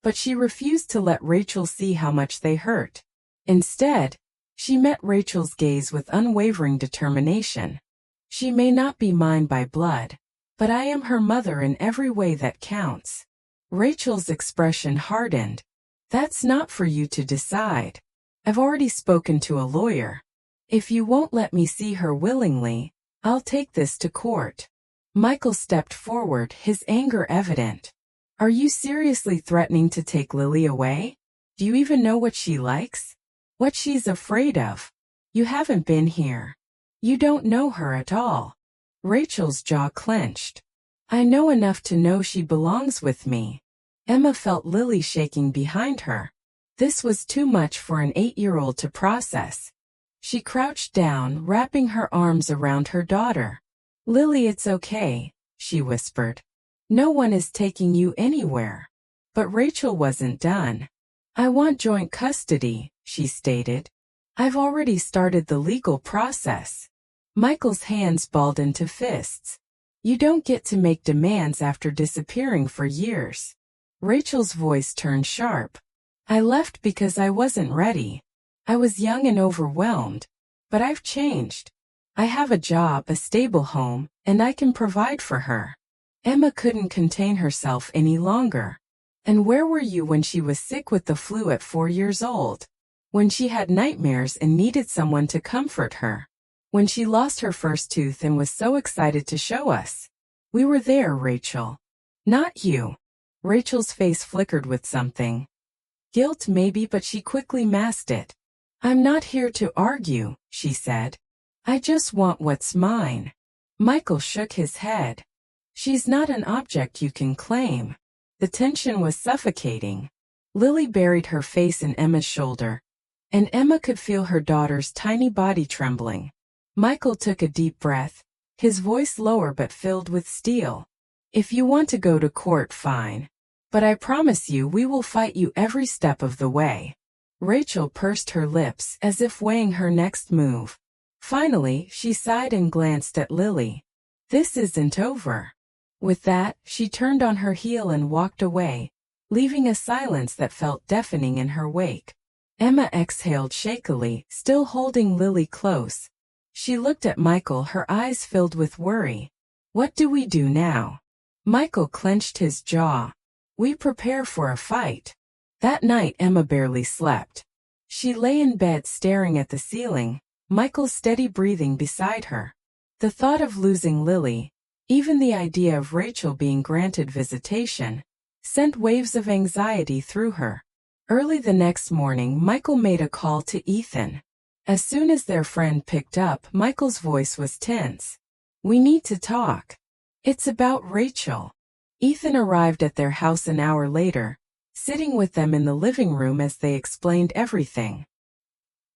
but she refused to let Rachel see how much they hurt. Instead, she met Rachel's gaze with unwavering determination. She may not be mine by blood, but I am her mother in every way that counts. Rachel's expression hardened. That's not for you to decide. I've already spoken to a lawyer. If you won't let me see her willingly, I'll take this to court. Michael stepped forward, his anger evident. Are you seriously threatening to take Lily away? Do you even know what she likes? What she's afraid of? You haven't been here. You don't know her at all. Rachel's jaw clenched. I know enough to know she belongs with me. Emma felt Lily shaking behind her. This was too much for an 8-year-old to process. She crouched down, wrapping her arms around her daughter. Lily, it's okay, she whispered. No one is taking you anywhere. But Rachel wasn't done. I want joint custody, she stated. I've already started the legal process. Michael's hands balled into fists. You don't get to make demands after disappearing for years. Rachel's voice turned sharp. I left because I wasn't ready. I was young and overwhelmed. But I've changed. I have a job, a stable home, and I can provide for her. Emma couldn't contain herself any longer. And where were you when she was sick with the flu at 4 years old? When she had nightmares and needed someone to comfort her? When she lost her first tooth and was so excited to show us? We were there, Rachel. Not you. Rachel's face flickered with something. Guilt maybe, but she quickly masked it. I'm not here to argue, she said. I just want what's mine. Michael shook his head. She's not an object you can claim. The tension was suffocating. Lily buried her face in Emma's shoulder, and Emma could feel her daughter's tiny body trembling. Michael took a deep breath, his voice lower but filled with steel. If you want to go to court, fine. But I promise you we will fight you every step of the way. Rachel pursed her lips as if weighing her next move. Finally, she sighed and glanced at Lily. This isn't over. With that, she turned on her heel and walked away, leaving a silence that felt deafening in her wake. Emma exhaled shakily, still holding Lily close. She looked at Michael, her eyes filled with worry. What do we do now? Michael clenched his jaw. We prepare for a fight. That night Emma barely slept. She lay in bed staring at the ceiling, Michael's steady breathing beside her. The thought of losing Lily, even the idea of Rachel being granted visitation, sent waves of anxiety through her. Early the next morning, Michael made a call to Ethan. As soon as their friend picked up, Michael's voice was tense. We need to talk. It's about Rachel. Ethan arrived at their house an hour later, sitting with them in the living room as they explained everything.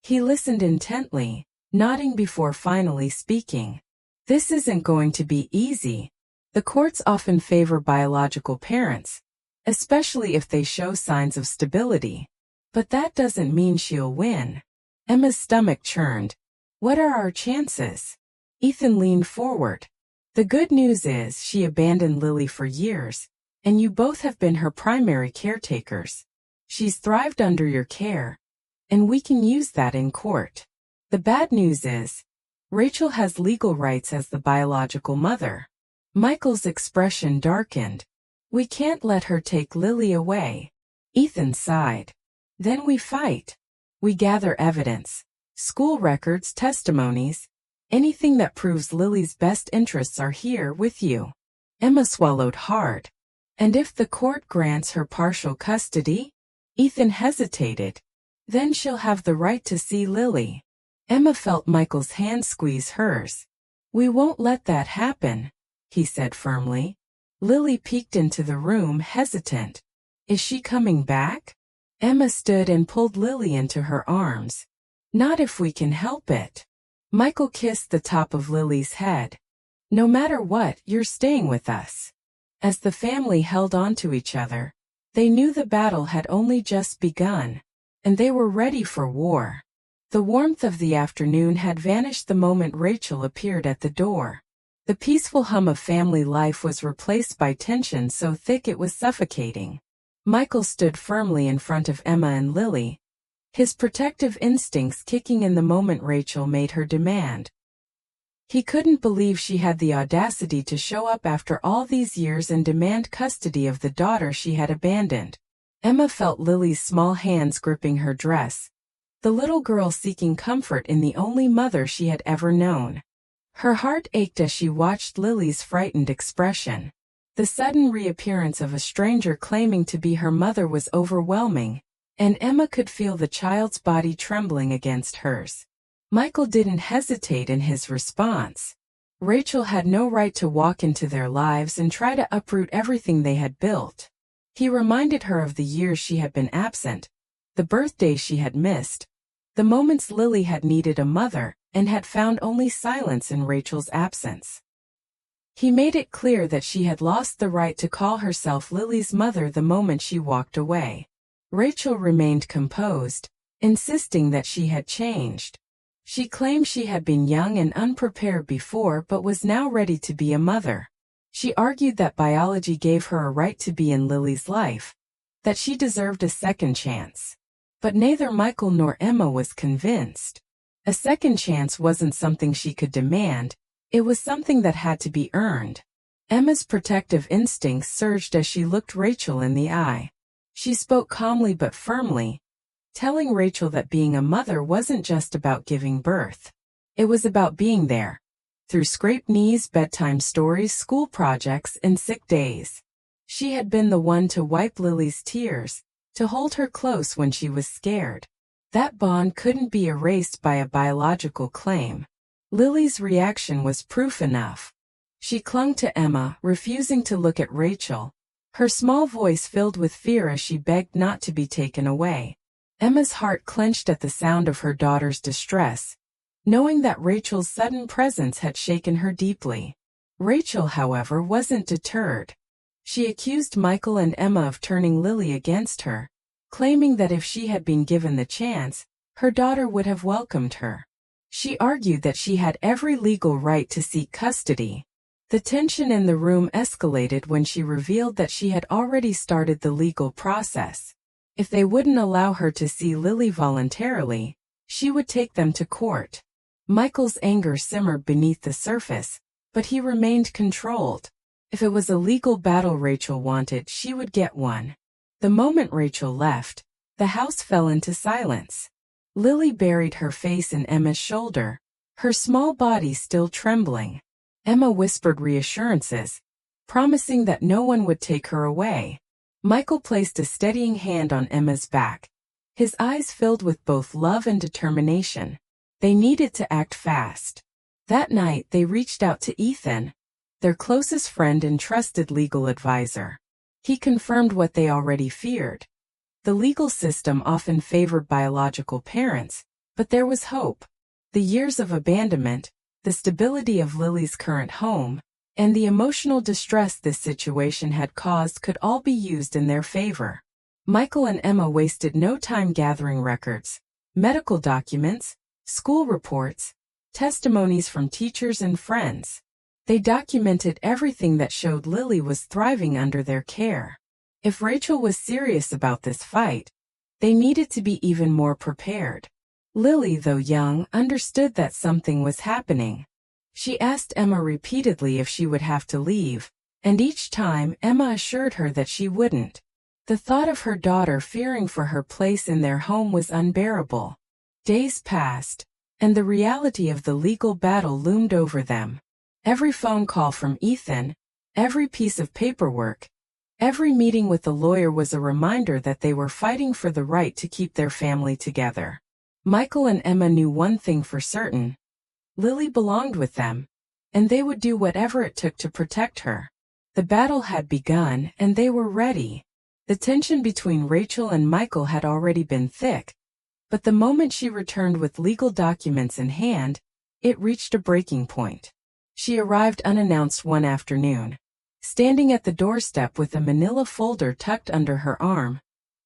He listened intently, nodding before finally speaking. This isn't going to be easy. The courts often favor biological parents, especially if they show signs of stability. But that doesn't mean she'll win. Emma's stomach churned. What are our chances? Ethan leaned forward. The good news is she abandoned Lily for years, and you both have been her primary caretakers. She's thrived under your care, and we can use that in court. The bad news is, Rachel has legal rights as the biological mother. Michael's expression darkened. We can't let her take Lily away. Ethan sighed. Then we fight. We gather evidence, school records, testimonies, anything that proves Lily's best interests are here with you. Emma swallowed hard. And if the court grants her partial custody? Ethan hesitated. Then she'll have the right to see Lily. Emma felt Michael's hand squeeze hers. We won't let that happen, he said firmly. Lily peeked into the room, hesitant. Is she coming back? Emma stood and pulled Lily into her arms. Not if we can help it. Michael kissed the top of Lily's head. No matter what, you're staying with us. As the family held on to each other, they knew the battle had only just begun, and they were ready for war. The warmth of the afternoon had vanished the moment Rachel appeared at the door. The peaceful hum of family life was replaced by tension so thick it was suffocating. Michael stood firmly in front of Emma and Lily, his protective instincts kicking in the moment Rachel made her demand. He couldn't believe she had the audacity to show up after all these years and demand custody of the daughter she had abandoned. Emma felt Lily's small hands gripping her dress, the little girl seeking comfort in the only mother she had ever known. Her heart ached as she watched Lily's frightened expression. The sudden reappearance of a stranger claiming to be her mother was overwhelming, and Emma could feel the child's body trembling against hers. Michael didn't hesitate in his response. Rachel had no right to walk into their lives and try to uproot everything they had built. He reminded her of the years she had been absent, the birthdays she had missed, the moments Lily had needed a mother and had found only silence in Rachel's absence. He made it clear that she had lost the right to call herself Lily's mother the moment she walked away. Rachel remained composed, insisting that she had changed. She claimed she had been young and unprepared before but was now ready to be a mother. She argued that biology gave her a right to be in Lily's life, that she deserved a second chance. But neither Michael nor Emma was convinced. A second chance wasn't something she could demand, it was something that had to be earned. Emma's protective instincts surged as she looked Rachel in the eye. She spoke calmly but firmly, telling Rachel that being a mother wasn't just about giving birth. It was about being there, through scraped knees, bedtime stories, school projects, and sick days. She had been the one to wipe Lily's tears, to hold her close when she was scared. That bond couldn't be erased by a biological claim. Lily's reaction was proof enough. She clung to Emma, refusing to look at Rachel, her small voice filled with fear as she begged not to be taken away. Emma's heart clenched at the sound of her daughter's distress, knowing that Rachel's sudden presence had shaken her deeply. Rachel, however, wasn't deterred. She accused Michael and Emma of turning Lily against her, claiming that if she had been given the chance, her daughter would have welcomed her. She argued that she had every legal right to seek custody. The tension in the room escalated when she revealed that she had already started the legal process. If they wouldn't allow her to see Lily voluntarily, she would take them to court. Michael's anger simmered beneath the surface, but he remained controlled. If it was a legal battle Rachel wanted, she would get one. The moment Rachel left, the house fell into silence. Lily buried her face in Emma's shoulder, her small body still trembling. Emma whispered reassurances, promising that no one would take her away. Michael placed a steadying hand on Emma's back, his eyes filled with both love and determination. They needed to act fast. That night they reached out to Ethan, their closest friend and trusted legal advisor. He confirmed what they already feared. The legal system often favored biological parents, but there was hope. The years of abandonment, the stability of Lily's current home, and the emotional distress this situation had caused could all be used in their favor. Michael and Emma wasted no time gathering records, medical documents, school reports, testimonies from teachers and friends. They documented everything that showed Lily was thriving under their care. If Rachel was serious about this fight, they needed to be even more prepared. Lily, though young, understood that something was happening. She asked Emma repeatedly if she would have to leave, and each time Emma assured her that she wouldn't. The thought of her daughter fearing for her place in their home was unbearable. Days passed, and the reality of the legal battle loomed over them. Every phone call from Ethan, every piece of paperwork, every meeting with the lawyer was a reminder that they were fighting for the right to keep their family together. Michael and Emma knew one thing for certain. Lily belonged with them, and they would do whatever it took to protect her. The battle had begun, and they were ready. The tension between Rachel and Michael had already been thick, but the moment she returned with legal documents in hand, it reached a breaking point. She arrived unannounced one afternoon, standing at the doorstep with a manila folder tucked under her arm,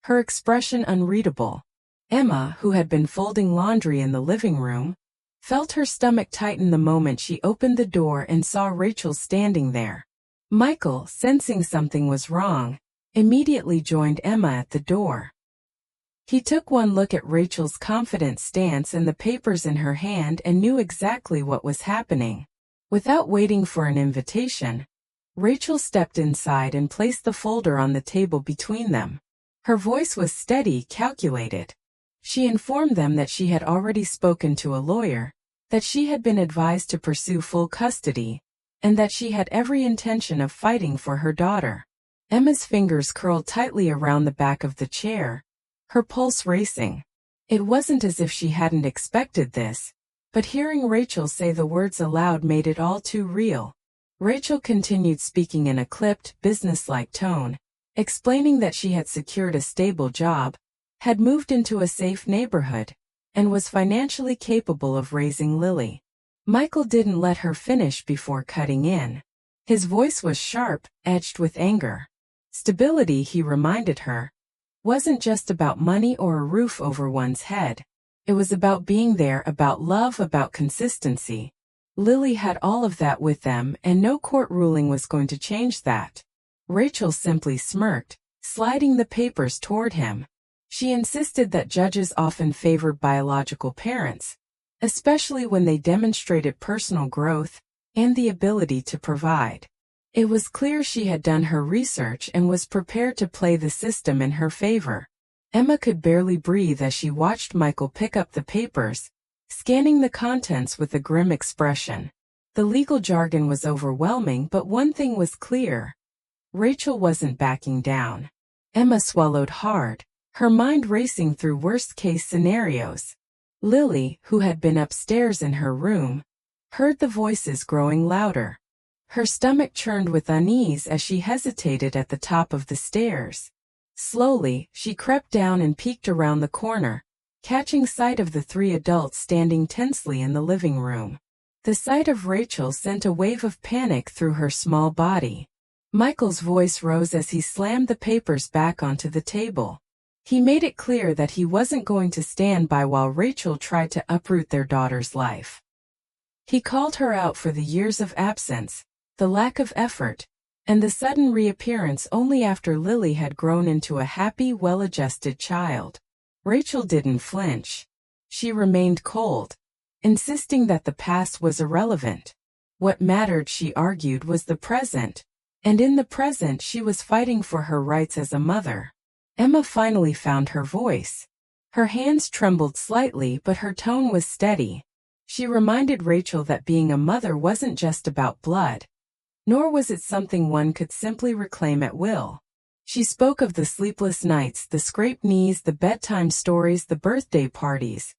her expression unreadable. Emma, who had been folding laundry in the living room, felt her stomach tighten the moment she opened the door and saw Rachel standing there. Michael, sensing something was wrong, immediately joined Emma at the door. He took one look at Rachel's confident stance and the papers in her hand and knew exactly what was happening. Without waiting for an invitation, Rachel stepped inside and placed the folder on the table between them. Her voice was steady, calculated. She informed them that she had already spoken to a lawyer, that she had been advised to pursue full custody, and that she had every intention of fighting for her daughter. Emma's fingers curled tightly around the back of the chair, her pulse racing. It wasn't as if she hadn't expected this, but hearing Rachel say the words aloud made it all too real. Rachel continued speaking in a clipped, businesslike tone, explaining that she had secured a stable job, had moved into a safe neighborhood, and was financially capable of raising Lily. Michael didn't let her finish before cutting in. His voice was sharp, edged with anger. Stability, he reminded her, wasn't just about money or a roof over one's head. It was about being there, about love, about consistency. Lily had all of that with them, and no court ruling was going to change that. Rachel simply smirked, sliding the papers toward him. She insisted that judges often favored biological parents, especially when they demonstrated personal growth and the ability to provide. It was clear she had done her research and was prepared to play the system in her favor. Emma could barely breathe as she watched Michael pick up the papers, scanning the contents with a grim expression. The legal jargon was overwhelming, but one thing was clear. Rachel wasn't backing down. Emma swallowed hard, her mind racing through worst-case scenarios. Lily, who had been upstairs in her room, heard the voices growing louder. Her stomach churned with unease as she hesitated at the top of the stairs. Slowly, she crept down and peeked around the corner, catching sight of the three adults standing tensely in the living room. The sight of Rachel sent a wave of panic through her small body. Michael's voice rose as he slammed the papers back onto the table. He made it clear that he wasn't going to stand by while Rachel tried to uproot their daughter's life. He called her out for the years of absence, the lack of effort, and the sudden reappearance only after Lily had grown into a happy, well-adjusted child. Rachel didn't flinch. She remained cold, insisting that the past was irrelevant. What mattered, she argued, was the present, and in the present she was fighting for her rights as a mother. Emma finally found her voice. Her hands trembled slightly, but her tone was steady. She reminded Rachel that being a mother wasn't just about blood, nor was it something one could simply reclaim at will. She spoke of the sleepless nights, the scraped knees, the bedtime stories, the birthday parties,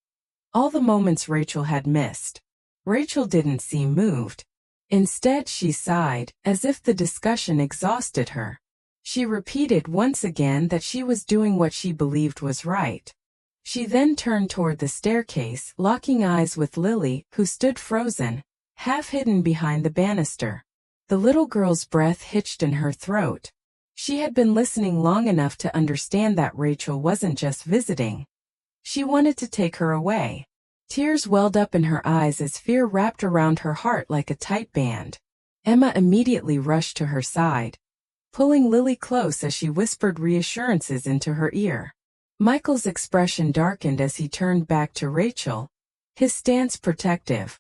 all the moments Rachel had missed. Rachel didn't seem moved. Instead, she sighed, as if the discussion exhausted her. She repeated once again that she was doing what she believed was right. She then turned toward the staircase, locking eyes with Lily, who stood frozen, half hidden behind the banister. The little girl's breath hitched in her throat. She had been listening long enough to understand that Rachel wasn't just visiting. She wanted to take her away. Tears welled up in her eyes as fear wrapped around her heart like a tight band. Emma immediately rushed to her side, pulling Lily close as she whispered reassurances into her ear. Michael's expression darkened as he turned back to Rachel, his stance protective.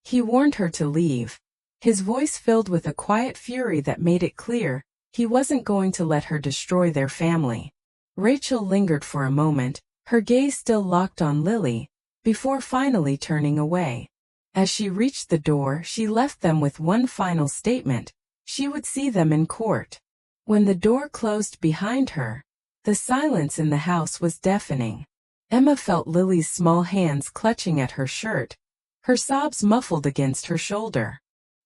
He warned her to leave, his voice filled with a quiet fury that made it clear he wasn't going to let her destroy their family. Rachel lingered for a moment, her gaze still locked on Lily, before finally turning away. As she reached the door, she left them with one final statement: she would see them in court. When the door closed behind her, the silence in the house was deafening. Emma felt Lily's small hands clutching at her shirt, her sobs muffled against her shoulder.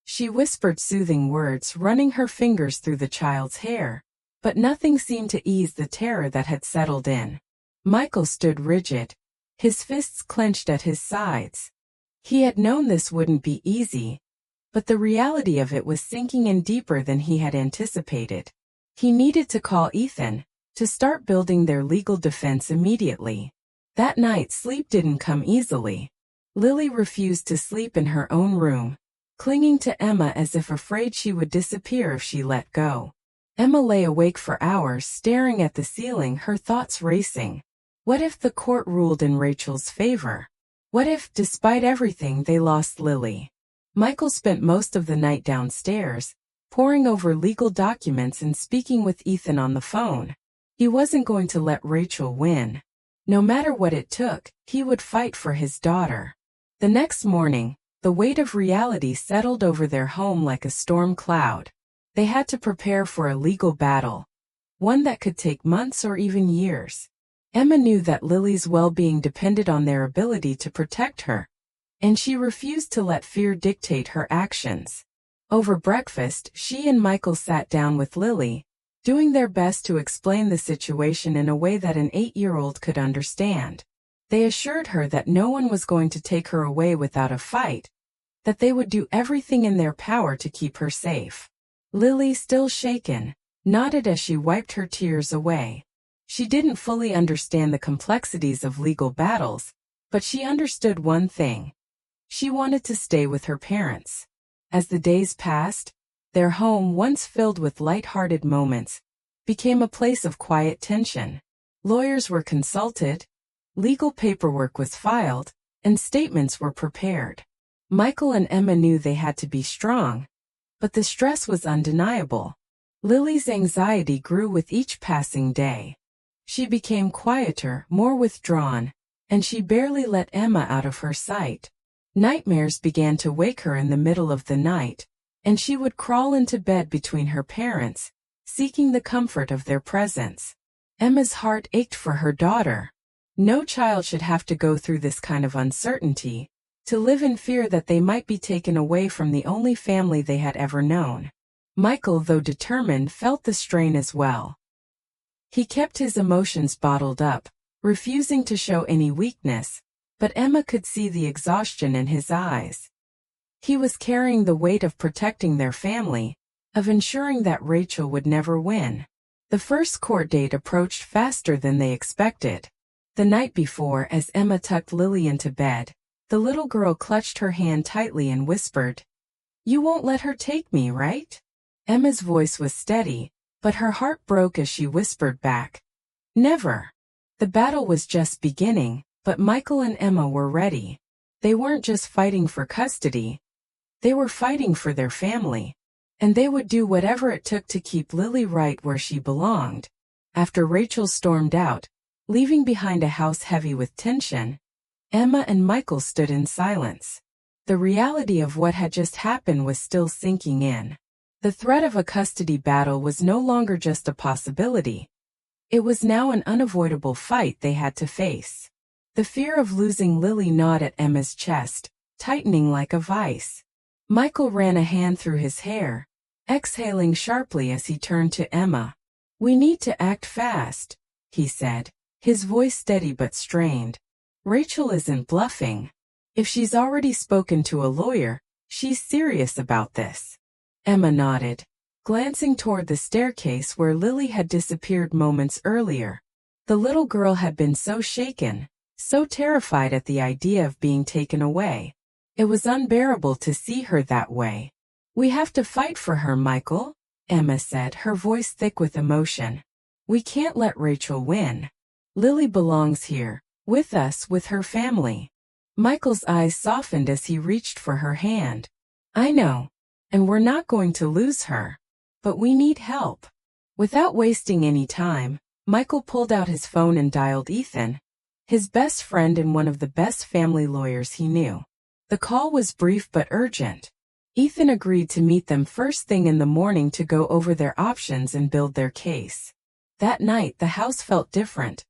She whispered soothing words, running her fingers through the child's hair, but nothing seemed to ease the terror that had settled in. Michael stood rigid, his fists clenched at his sides. He had known this wouldn't be easy, But the reality of it was sinking in deeper than he had anticipated. He needed to call Ethan, to start building their legal defense immediately. That night sleep didn't come easily. Lily refused to sleep in her own room, clinging to Emma as if afraid she would disappear if she let go. Emma lay awake for hours staring at the ceiling, her thoughts racing. What if the court ruled in Rachel's favor? What if, despite everything, they lost Lily? Michael spent most of the night downstairs, poring over legal documents and speaking with Ethan on the phone. He wasn't going to let Rachel win. No matter what it took, he would fight for his daughter. The next morning, the weight of reality settled over their home like a storm cloud. They had to prepare for a legal battle, one that could take months or even years. Emma knew that Lily's well-being depended on their ability to protect her, and she refused to let fear dictate her actions. Over breakfast, she and Michael sat down with Lily, doing their best to explain the situation in a way that an 8-year-old could understand. They assured her that no one was going to take her away without a fight, that they would do everything in their power to keep her safe. Lily, still shaken, nodded as she wiped her tears away. She didn't fully understand the complexities of legal battles, but she understood one thing. She wanted to stay with her parents. As the days passed, their home, once filled with light-hearted moments, became a place of quiet tension. Lawyers were consulted, legal paperwork was filed, and statements were prepared. Michael and Emma knew they had to be strong, but the stress was undeniable. Lily's anxiety grew with each passing day. She became quieter, more withdrawn, and she barely let Emma out of her sight. Nightmares began to wake her in the middle of the night, and she would crawl into bed between her parents, seeking the comfort of their presence. Emma's heart ached for her daughter. No child should have to go through this kind of uncertainty, to live in fear that they might be taken away from the only family they had ever known. Michael, though determined, felt the strain as well. He kept his emotions bottled up, refusing to show any weakness, but Emma could see the exhaustion in his eyes. He was carrying the weight of protecting their family, of ensuring that Rachel would never win. The first court date approached faster than they expected. The night before, as Emma tucked Lily into bed, the little girl clutched her hand tightly and whispered, "You won't let her take me, right?" Emma's voice was steady, but her heart broke as she whispered back, "Never." The battle was just beginning, but Michael and Emma were ready. They weren't just fighting for custody. They were fighting for their family, and they would do whatever it took to keep Lily right where she belonged. After Rachel stormed out, leaving behind a house heavy with tension, Emma and Michael stood in silence. The reality of what had just happened was still sinking in. The threat of a custody battle was no longer just a possibility. It was now an unavoidable fight they had to face. The fear of losing Lily gnawed at Emma's chest, tightening like a vice. Michael ran a hand through his hair, exhaling sharply as he turned to Emma. "We need to act fast," he said, his voice steady but strained. "Rachel isn't bluffing. If she's already spoken to a lawyer, she's serious about this." Emma nodded, glancing toward the staircase where Lily had disappeared moments earlier. The little girl had been so shaken, so terrified at the idea of being taken away. It was unbearable to see her that way. "We have to fight for her, Michael," Emma said, her voice thick with emotion. "We can't let Rachel win. Lily belongs here, with us, with her family." Michael's eyes softened as he reached for her hand. "I know, and we're not going to lose her. But we need help." Without wasting any time, Michael pulled out his phone and dialed Ethan, his best friend and one of the best family lawyers he knew. The call was brief but urgent. Ethan agreed to meet them first thing in the morning to go over their options and build their case. That night the house felt different.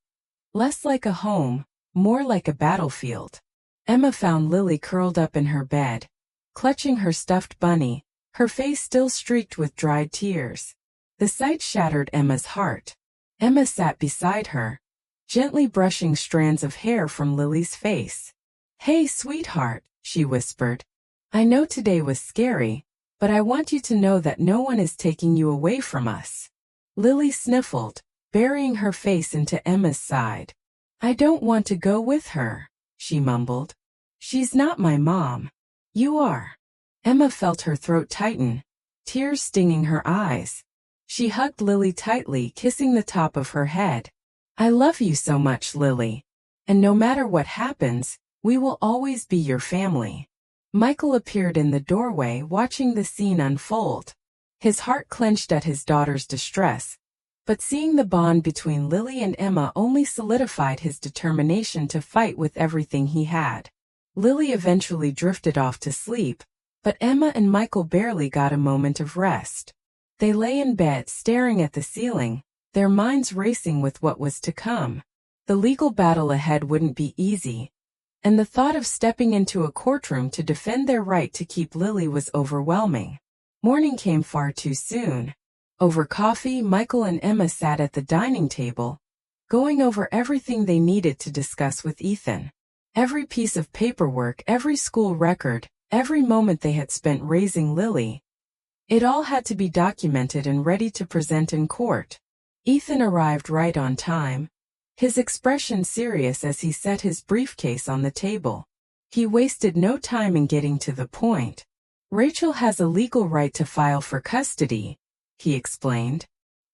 Less like a home, more like a battlefield. Emma found Lily curled up in her bed, clutching her stuffed bunny, her face still streaked with dried tears. The sight shattered Emma's heart. Emma sat beside her, gently brushing strands of hair from Lily's face. "Hey, sweetheart," she whispered. I know today was scary, but I want you to know that no one is taking you away from us. Lily sniffled, burying her face into Emma's side. I don't want to go with her, she mumbled. She's not my mom. You are. Emma felt her throat tighten, tears stinging her eyes. She hugged Lily tightly, kissing the top of her head. I love you so much, Lily. And no matter what happens, we will always be your family. Michael appeared in the doorway, watching the scene unfold. His heart clenched at his daughter's distress, but seeing the bond between Lily and Emma only solidified his determination to fight with everything he had. Lily eventually drifted off to sleep, but Emma and Michael barely got a moment of rest. They lay in bed staring at the ceiling, their minds racing with what was to come. The legal battle ahead wouldn't be easy, and the thought of stepping into a courtroom to defend their right to keep Lily was overwhelming. Morning came far too soon. Over coffee, Michael and Emma sat at the dining table, going over everything they needed to discuss with Ethan. Every piece of paperwork, every school record, every moment they had spent raising Lily. It all had to be documented and ready to present in court. Ethan arrived right on time, his expression serious as he set his briefcase on the table. He wasted no time in getting to the point. Rachel has a legal right to file for custody, he explained.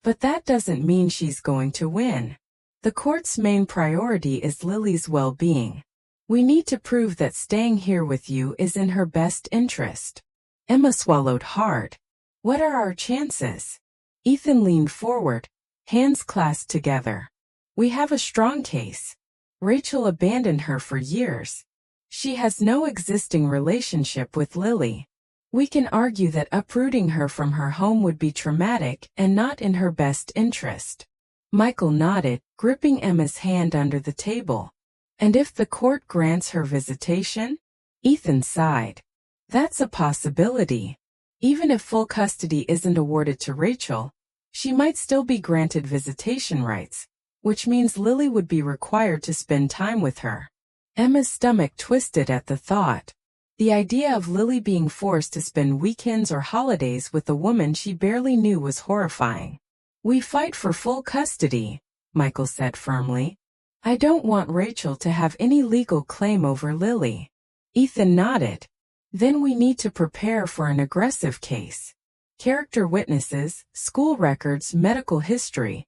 But that doesn't mean she's going to win. The court's main priority is Lily's well-being. We need to prove that staying here with you is in her best interest. Emma swallowed hard. What are our chances? Ethan leaned forward, hands clasped together. We have a strong case. Rachel abandoned her for years. She has no existing relationship with Lily. We can argue that uprooting her from her home would be traumatic and not in her best interest. Michael nodded, gripping Emma's hand under the table. And if the court grants her visitation? Ethan sighed. That's a possibility. Even if full custody isn't awarded to Rachel, she might still be granted visitation rights, which means Lily would be required to spend time with her. Emma's stomach twisted at the thought. The idea of Lily being forced to spend weekends or holidays with a woman she barely knew was horrifying. We fight for full custody, Michael said firmly. I don't want Rachel to have any legal claim over Lily. Ethan nodded. Then we need to prepare for an aggressive case. Character witnesses, school records, medical history.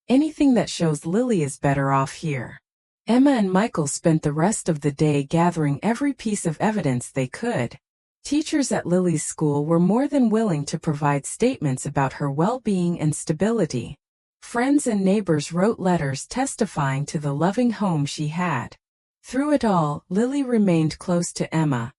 Anything that shows Lily is better off here. Emma and Michael spent the rest of the day gathering every piece of evidence they could. Teachers at Lily's school were more than willing to provide statements about her well-being and stability. Friends and neighbors wrote letters testifying to the loving home she had. Through it all, Lily remained close to Emma,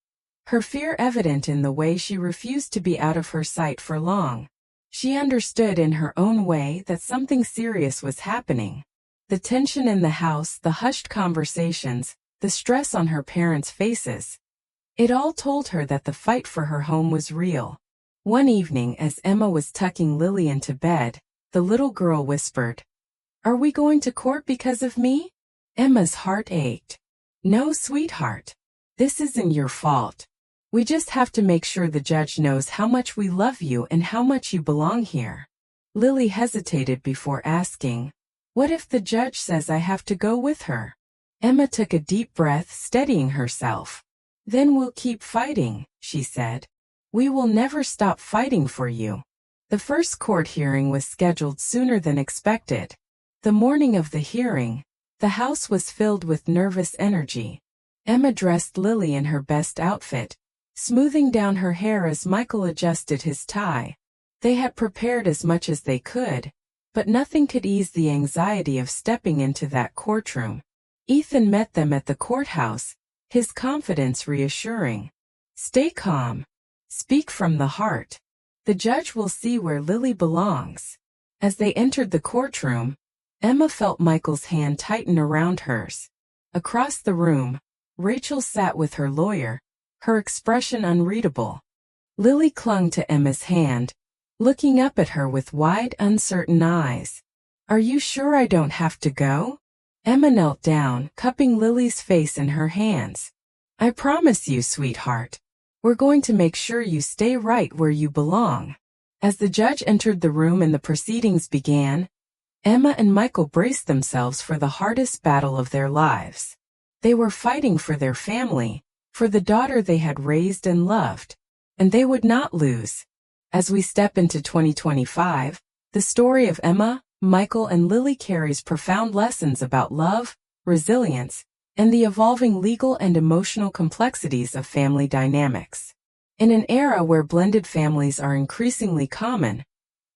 her fear evident in the way she refused to be out of her sight for long. She understood in her own way that something serious was happening. The tension in the house, the hushed conversations, the stress on her parents' faces. It all told her that the fight for her home was real. One evening, as Emma was tucking Lily into bed, the little girl whispered, "Are we going to court because of me?" Emma's heart ached. "No, sweetheart. This isn't your fault. We just have to make sure the judge knows how much we love you and how much you belong here." Lily hesitated before asking, "What if the judge says I have to go with her?" Emma took a deep breath, steadying herself. "Then we'll keep fighting," she said. "We will never stop fighting for you." The first court hearing was scheduled sooner than expected. The morning of the hearing, the house was filled with nervous energy. Emma dressed Lily in her best outfit, smoothing down her hair as Michael adjusted his tie. They had prepared as much as they could, but nothing could ease the anxiety of stepping into that courtroom. Ethan met them at the courthouse, his confidence reassuring. "Stay calm. Speak from the heart. The judge will see where Lily belongs." As they entered the courtroom, Emma felt Michael's hand tighten around hers. Across the room, Rachel sat with her lawyer, her expression unreadable. Lily clung to Emma's hand, looking up at her with wide, uncertain eyes. "Are you sure I don't have to go?" Emma knelt down, cupping Lily's face in her hands. "I promise you, sweetheart. We're going to make sure you stay right where you belong." As the judge entered the room and the proceedings began, Emma and Michael braced themselves for the hardest battle of their lives. They were fighting for their family, for the daughter they had raised and loved, and they would not lose. As we step into 2025, the story of Emma, Michael, and Lily carries profound lessons about love, resilience, and the evolving legal and emotional complexities of family dynamics. In an era where blended families are increasingly common,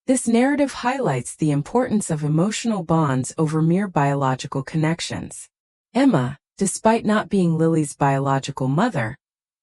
this narrative highlights the importance of emotional bonds over mere biological connections. Emma, despite not being Lily's biological mother,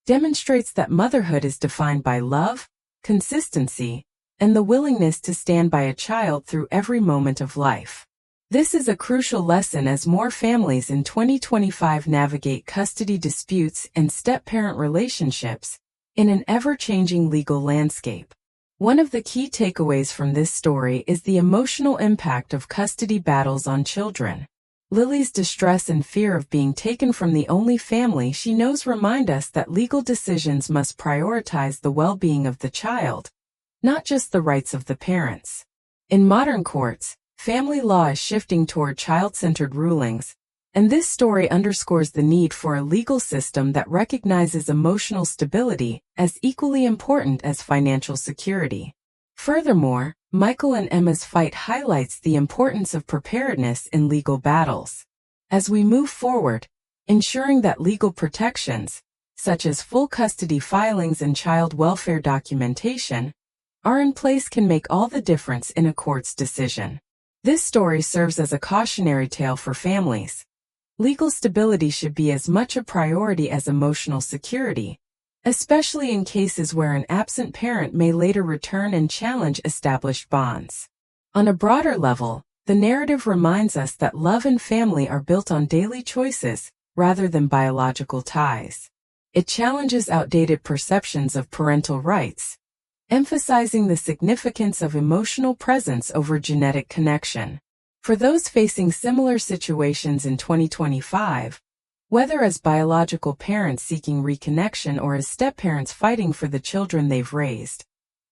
demonstrates that motherhood is defined by love, consistency, and the willingness to stand by a child through every moment of life. This is a crucial lesson as more families in 2025 navigate custody disputes and step-parent relationships in an ever-changing legal landscape. One of the key takeaways from this story is the emotional impact of custody battles on children. Lily's distress and fear of being taken from the only family she knows remind us that legal decisions must prioritize the well-being of the child, not just the rights of the parents. In modern courts, family law is shifting toward child-centered rulings, and this story underscores the need for a legal system that recognizes emotional stability as equally important as financial security. Furthermore, Michael and Emma's fight highlights the importance of preparedness in legal battles. As we move forward, ensuring that legal protections, such as full custody filings and child welfare documentation, are in place can make all the difference in a court's decision. This story serves as a cautionary tale for families. Legal stability should be as much a priority as emotional security, especially in cases where an absent parent may later return and challenge established bonds. On a broader level, the narrative reminds us that love and family are built on daily choices rather than biological ties. It challenges outdated perceptions of parental rights, emphasizing the significance of emotional presence over genetic connection. For those facing similar situations in 2025, whether as biological parents seeking reconnection or as step-parents fighting for the children they've raised,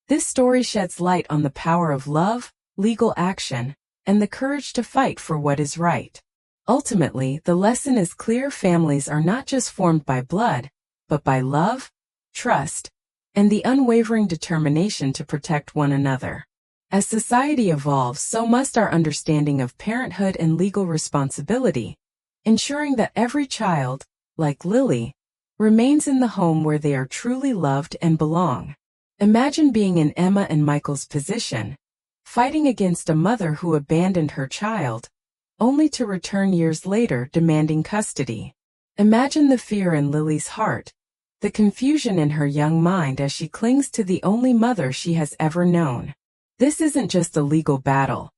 this story sheds light on the power of love, legal action, and the courage to fight for what is right. Ultimately, the lesson is clear: families are not just formed by blood, but by love, trust, and the unwavering determination to protect one another. As society evolves, so must our understanding of parenthood and legal responsibility, ensuring that every child, like Lily, remains in the home where they are truly loved and belong. Imagine being in Emma and Michael's position, fighting against a mother who abandoned her child, only to return years later demanding custody. Imagine the fear in Lily's heart, the confusion in her young mind as she clings to the only mother she has ever known. This isn't just a legal battle.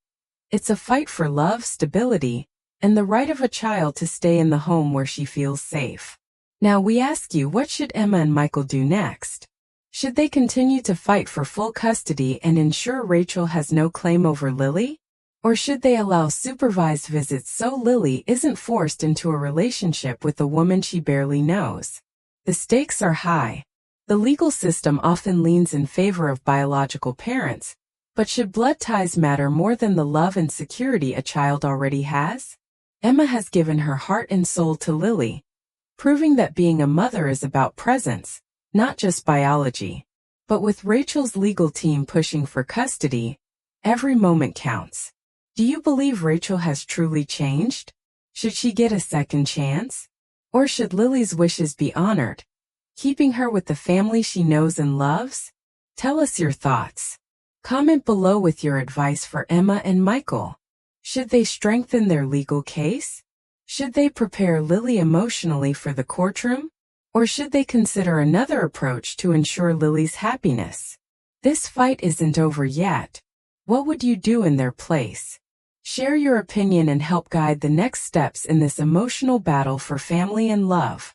It's a fight for love, stability, and the right of a child to stay in the home where she feels safe. Now we ask you, what should Emma and Michael do next? Should they continue to fight for full custody and ensure Rachel has no claim over Lily? Or should they allow supervised visits so Lily isn't forced into a relationship with a woman she barely knows? The stakes are high. The legal system often leans in favor of biological parents, but should blood ties matter more than the love and security a child already has? Emma has given her heart and soul to Lily, proving that being a mother is about presence, not just biology. But with Rachel's legal team pushing for custody, every moment counts. Do you believe Rachel has truly changed? Should she get a second chance? Or should Lily's wishes be honored, keeping her with the family she knows and loves? Tell us your thoughts. Comment below with your advice for Emma and Michael. Should they strengthen their legal case? Should they prepare Lily emotionally for the courtroom? Or should they consider another approach to ensure Lily's happiness? This fight isn't over yet. What would you do in their place? Share your opinion and help guide the next steps in this emotional battle for family and love.